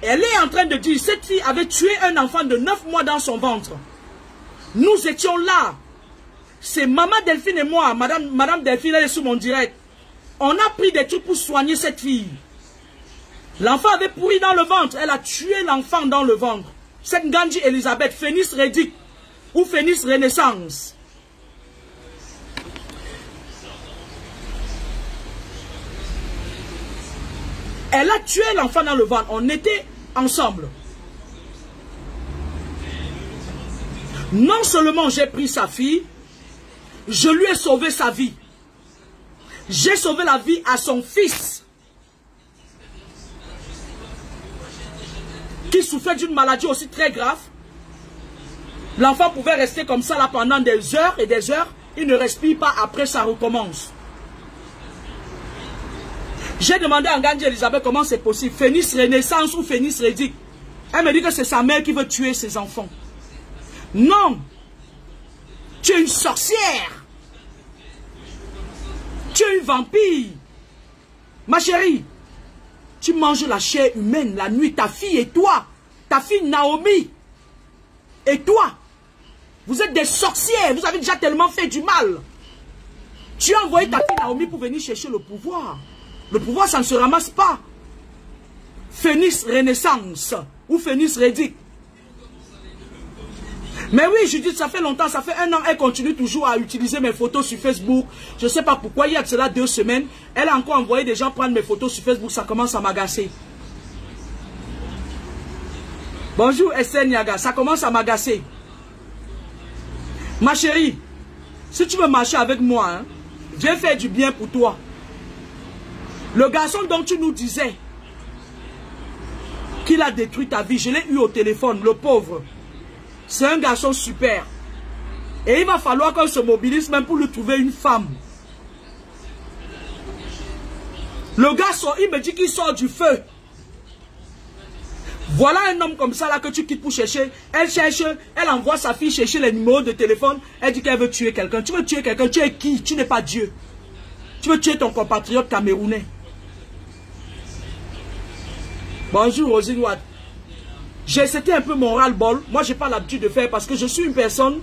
elle est en train de dire, cette fille avait tué un enfant de 9 mois dans son ventre. Nous étions là. C'est maman Delphine et moi, madame Delphine, elle est sous mon direct. On a pris des trucs pour soigner cette fille. L'enfant avait pourri dans le ventre. Elle a tué l'enfant dans le ventre. Cette Ngandji Elisabeth, Phénix Rédic ou Phénix Renaissance. Elle a tué l'enfant dans le ventre. On était ensemble. Non seulement j'ai pris sa fille, je lui ai sauvé sa vie. J'ai sauvé la vie à son fils qui souffrait d'une maladie aussi très grave. L'enfant pouvait rester comme ça là pendant des heures et des heures. Il ne respire pas, après ça recommence. J'ai demandé à Ngandji Elisabeth comment c'est possible. Phénix Renaissance ou Phénix Rédic. Elle me dit que c'est sa mère qui veut tuer ses enfants. Non. Tu es une sorcière. Tu es une vampire. Ma chérie, tu manges la chair humaine la nuit. Ta fille et toi. Ta fille Naomi. Et toi. Vous êtes des sorcières. Vous avez déjà tellement fait du mal. Tu as envoyé ta fille Naomi pour venir chercher le pouvoir. Le pouvoir, ça ne se ramasse pas. Phénix Renaissance ou Phénix Rédic. Mais oui, Judith, ça fait longtemps, ça fait 1 an, elle continue toujours à utiliser mes photos sur Facebook. Je ne sais pas pourquoi, il y a de cela 2 semaines, elle a encore envoyé des gens prendre mes photos sur Facebook, ça commence à m'agacer. Bonjour Esther Niaga, ça commence à m'agacer. Ma chérie, si tu veux marcher avec moi, hein, viens faire du bien pour toi. Le garçon dont tu nous disais qu'il a détruit ta vie, je l'ai eu au téléphone, le pauvre. C'est un garçon super. Et il va falloir qu'on se mobilise même pour lui trouver une femme. Le gars sort, il me dit qu'il sort du feu. Voilà un homme comme ça là que tu quittes pour chercher. Elle cherche, elle envoie sa fille chercher les numéros de téléphone. Elle dit qu'elle veut tuer quelqu'un. Tu veux tuer quelqu'un, tu es qui? Tu n'es pas Dieu. Tu veux tuer ton compatriote camerounais. Bonjour Rosine Watt. C'était un peu mon ras-le-bol. Moi, je n'ai pas l'habitude de faire parce que je suis une personne,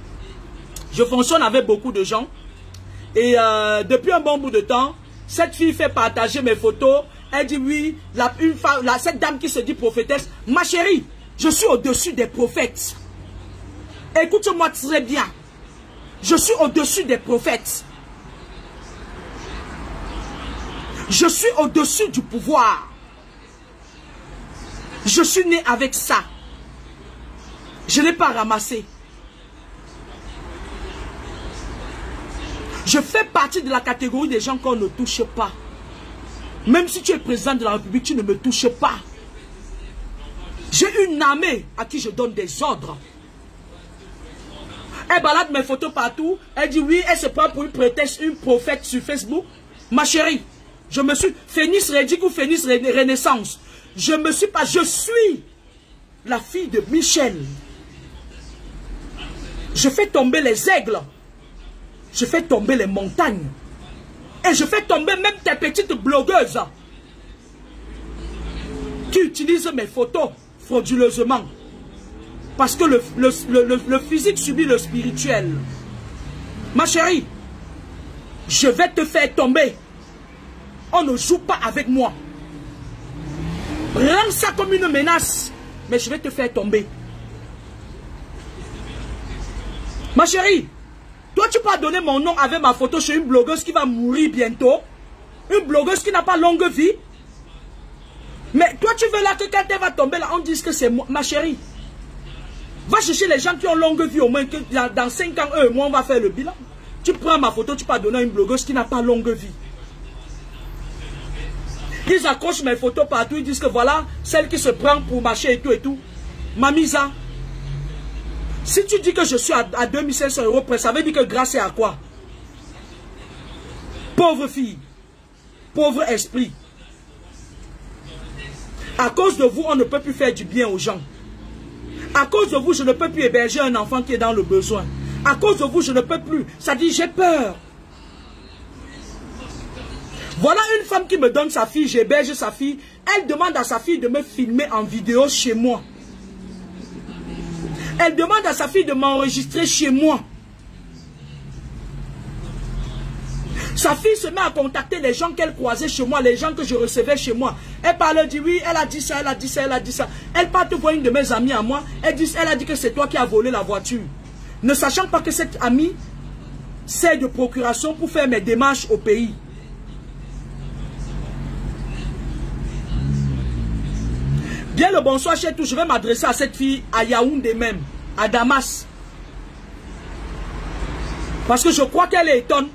je fonctionne avec beaucoup de gens. Et depuis un bon bout de temps, cette fille fait partager mes photos. Elle dit oui, cette dame qui se dit prophétesse. Ma chérie, je suis au-dessus des prophètes. Écoute-moi très bien. Je suis au-dessus des prophètes. Je suis au-dessus du pouvoir. Je suis né avec ça. Je n'ai pas ramassé. Je fais partie de la catégorie des gens qu'on ne touche pas. Même si tu es président de la République, tu ne me touches pas. J'ai une armée à qui je donne des ordres. Elle balade mes photos partout. Elle dit oui, elle se prend pour une prophète sur Facebook. Ma chérie, je me suis Phénix Rédic ou Phénix Renaissance. Je me suis pas, je suis la fille de Michel. Je fais tomber les aigles. Je fais tomber les montagnes. Et je fais tomber même tes petites blogueuses qui utilisent mes photos frauduleusement. Parce que le physique subit le spirituel. Ma chérie, je vais te faire tomber. On ne joue pas avec moi. Prends ça comme une menace. Mais je vais te faire tomber. Ma chérie, toi tu peux donner mon nom avec ma photo chez une blogueuse qui va mourir bientôt. Une blogueuse qui n'a pas longue vie. Mais toi tu veux là que quand elle va tomber là, on dise que c'est moi. Ma chérie, va chercher les gens qui ont longue vie au moins que dans 5 ans, eux et moi on va faire le bilan. Tu prends ma photo, tu peux donner à une blogueuse qui n'a pas longue vie. Ils accrochent mes photos partout, ils disent que voilà, celle qui se prend pour marcher et tout et tout. Mamisa, si tu dis que je suis à 2500 € près, ça veut dire que grâce à quoi? Pauvre fille, pauvre esprit. À cause de vous, on ne peut plus faire du bien aux gens. À cause de vous, je ne peux plus héberger un enfant qui est dans le besoin. À cause de vous, je ne peux plus. Ça dit, j'ai peur. Voilà une femme qui me donne sa fille, j'héberge sa fille. Elle demande à sa fille de me filmer en vidéo chez moi. Elle demande à sa fille de m'enregistrer chez moi. Sa fille se met à contacter les gens qu'elle croisait chez moi, les gens que je recevais chez moi. Elle parle, dit oui, elle a dit ça, elle a dit ça, elle a dit ça. Elle part voir une de mes amies à moi, elle a dit que c'est toi qui as volé la voiture. Ne sachant pas que cette amie sert de procuration pour faire mes démarches au pays. Bien le bonsoir chez tout, je vais m'adresser à cette fille à Yaoundé même, à Damas. Parce que je crois qu'elle est étonne.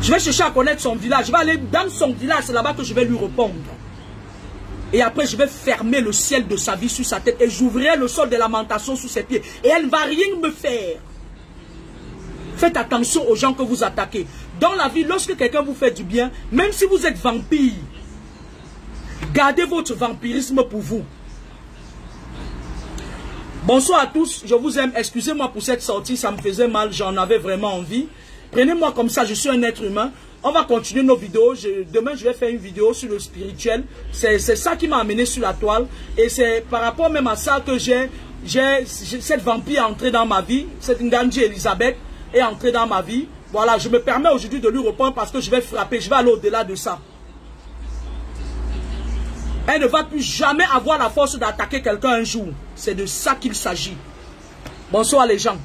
Je vais chercher à connaître son village. Je vais aller dans son village, c'est là-bas que je vais lui répondre. Et après, je vais fermer le ciel de sa vie sur sa tête et j'ouvrirai le sol de lamentation sous ses pieds. Et elle ne va rien me faire. Faites attention aux gens que vous attaquez. Dans la vie, lorsque quelqu'un vous fait du bien, même si vous êtes vampire, gardez votre vampirisme pour vous. Bonsoir à tous, je vous aime. Excusez-moi pour cette sortie, ça me faisait mal, j'en avais vraiment envie. Prenez-moi comme ça, je suis un être humain. On va continuer nos vidéos. Demain, je vais faire une vidéo sur le spirituel. C'est ça qui m'a amené sur la toile. Et c'est par rapport même à ça que cette vampire entrée dans ma vie. Cette Nganji Elisabeth est entrée dans ma vie. Voilà, je me permets aujourd'hui de lui répondre parce que je vais frapper. Je vais aller au-delà de ça. Elle ne va plus jamais avoir la force d'attaquer quelqu'un un jour. C'est de ça qu'il s'agit. Bonsoir les gens.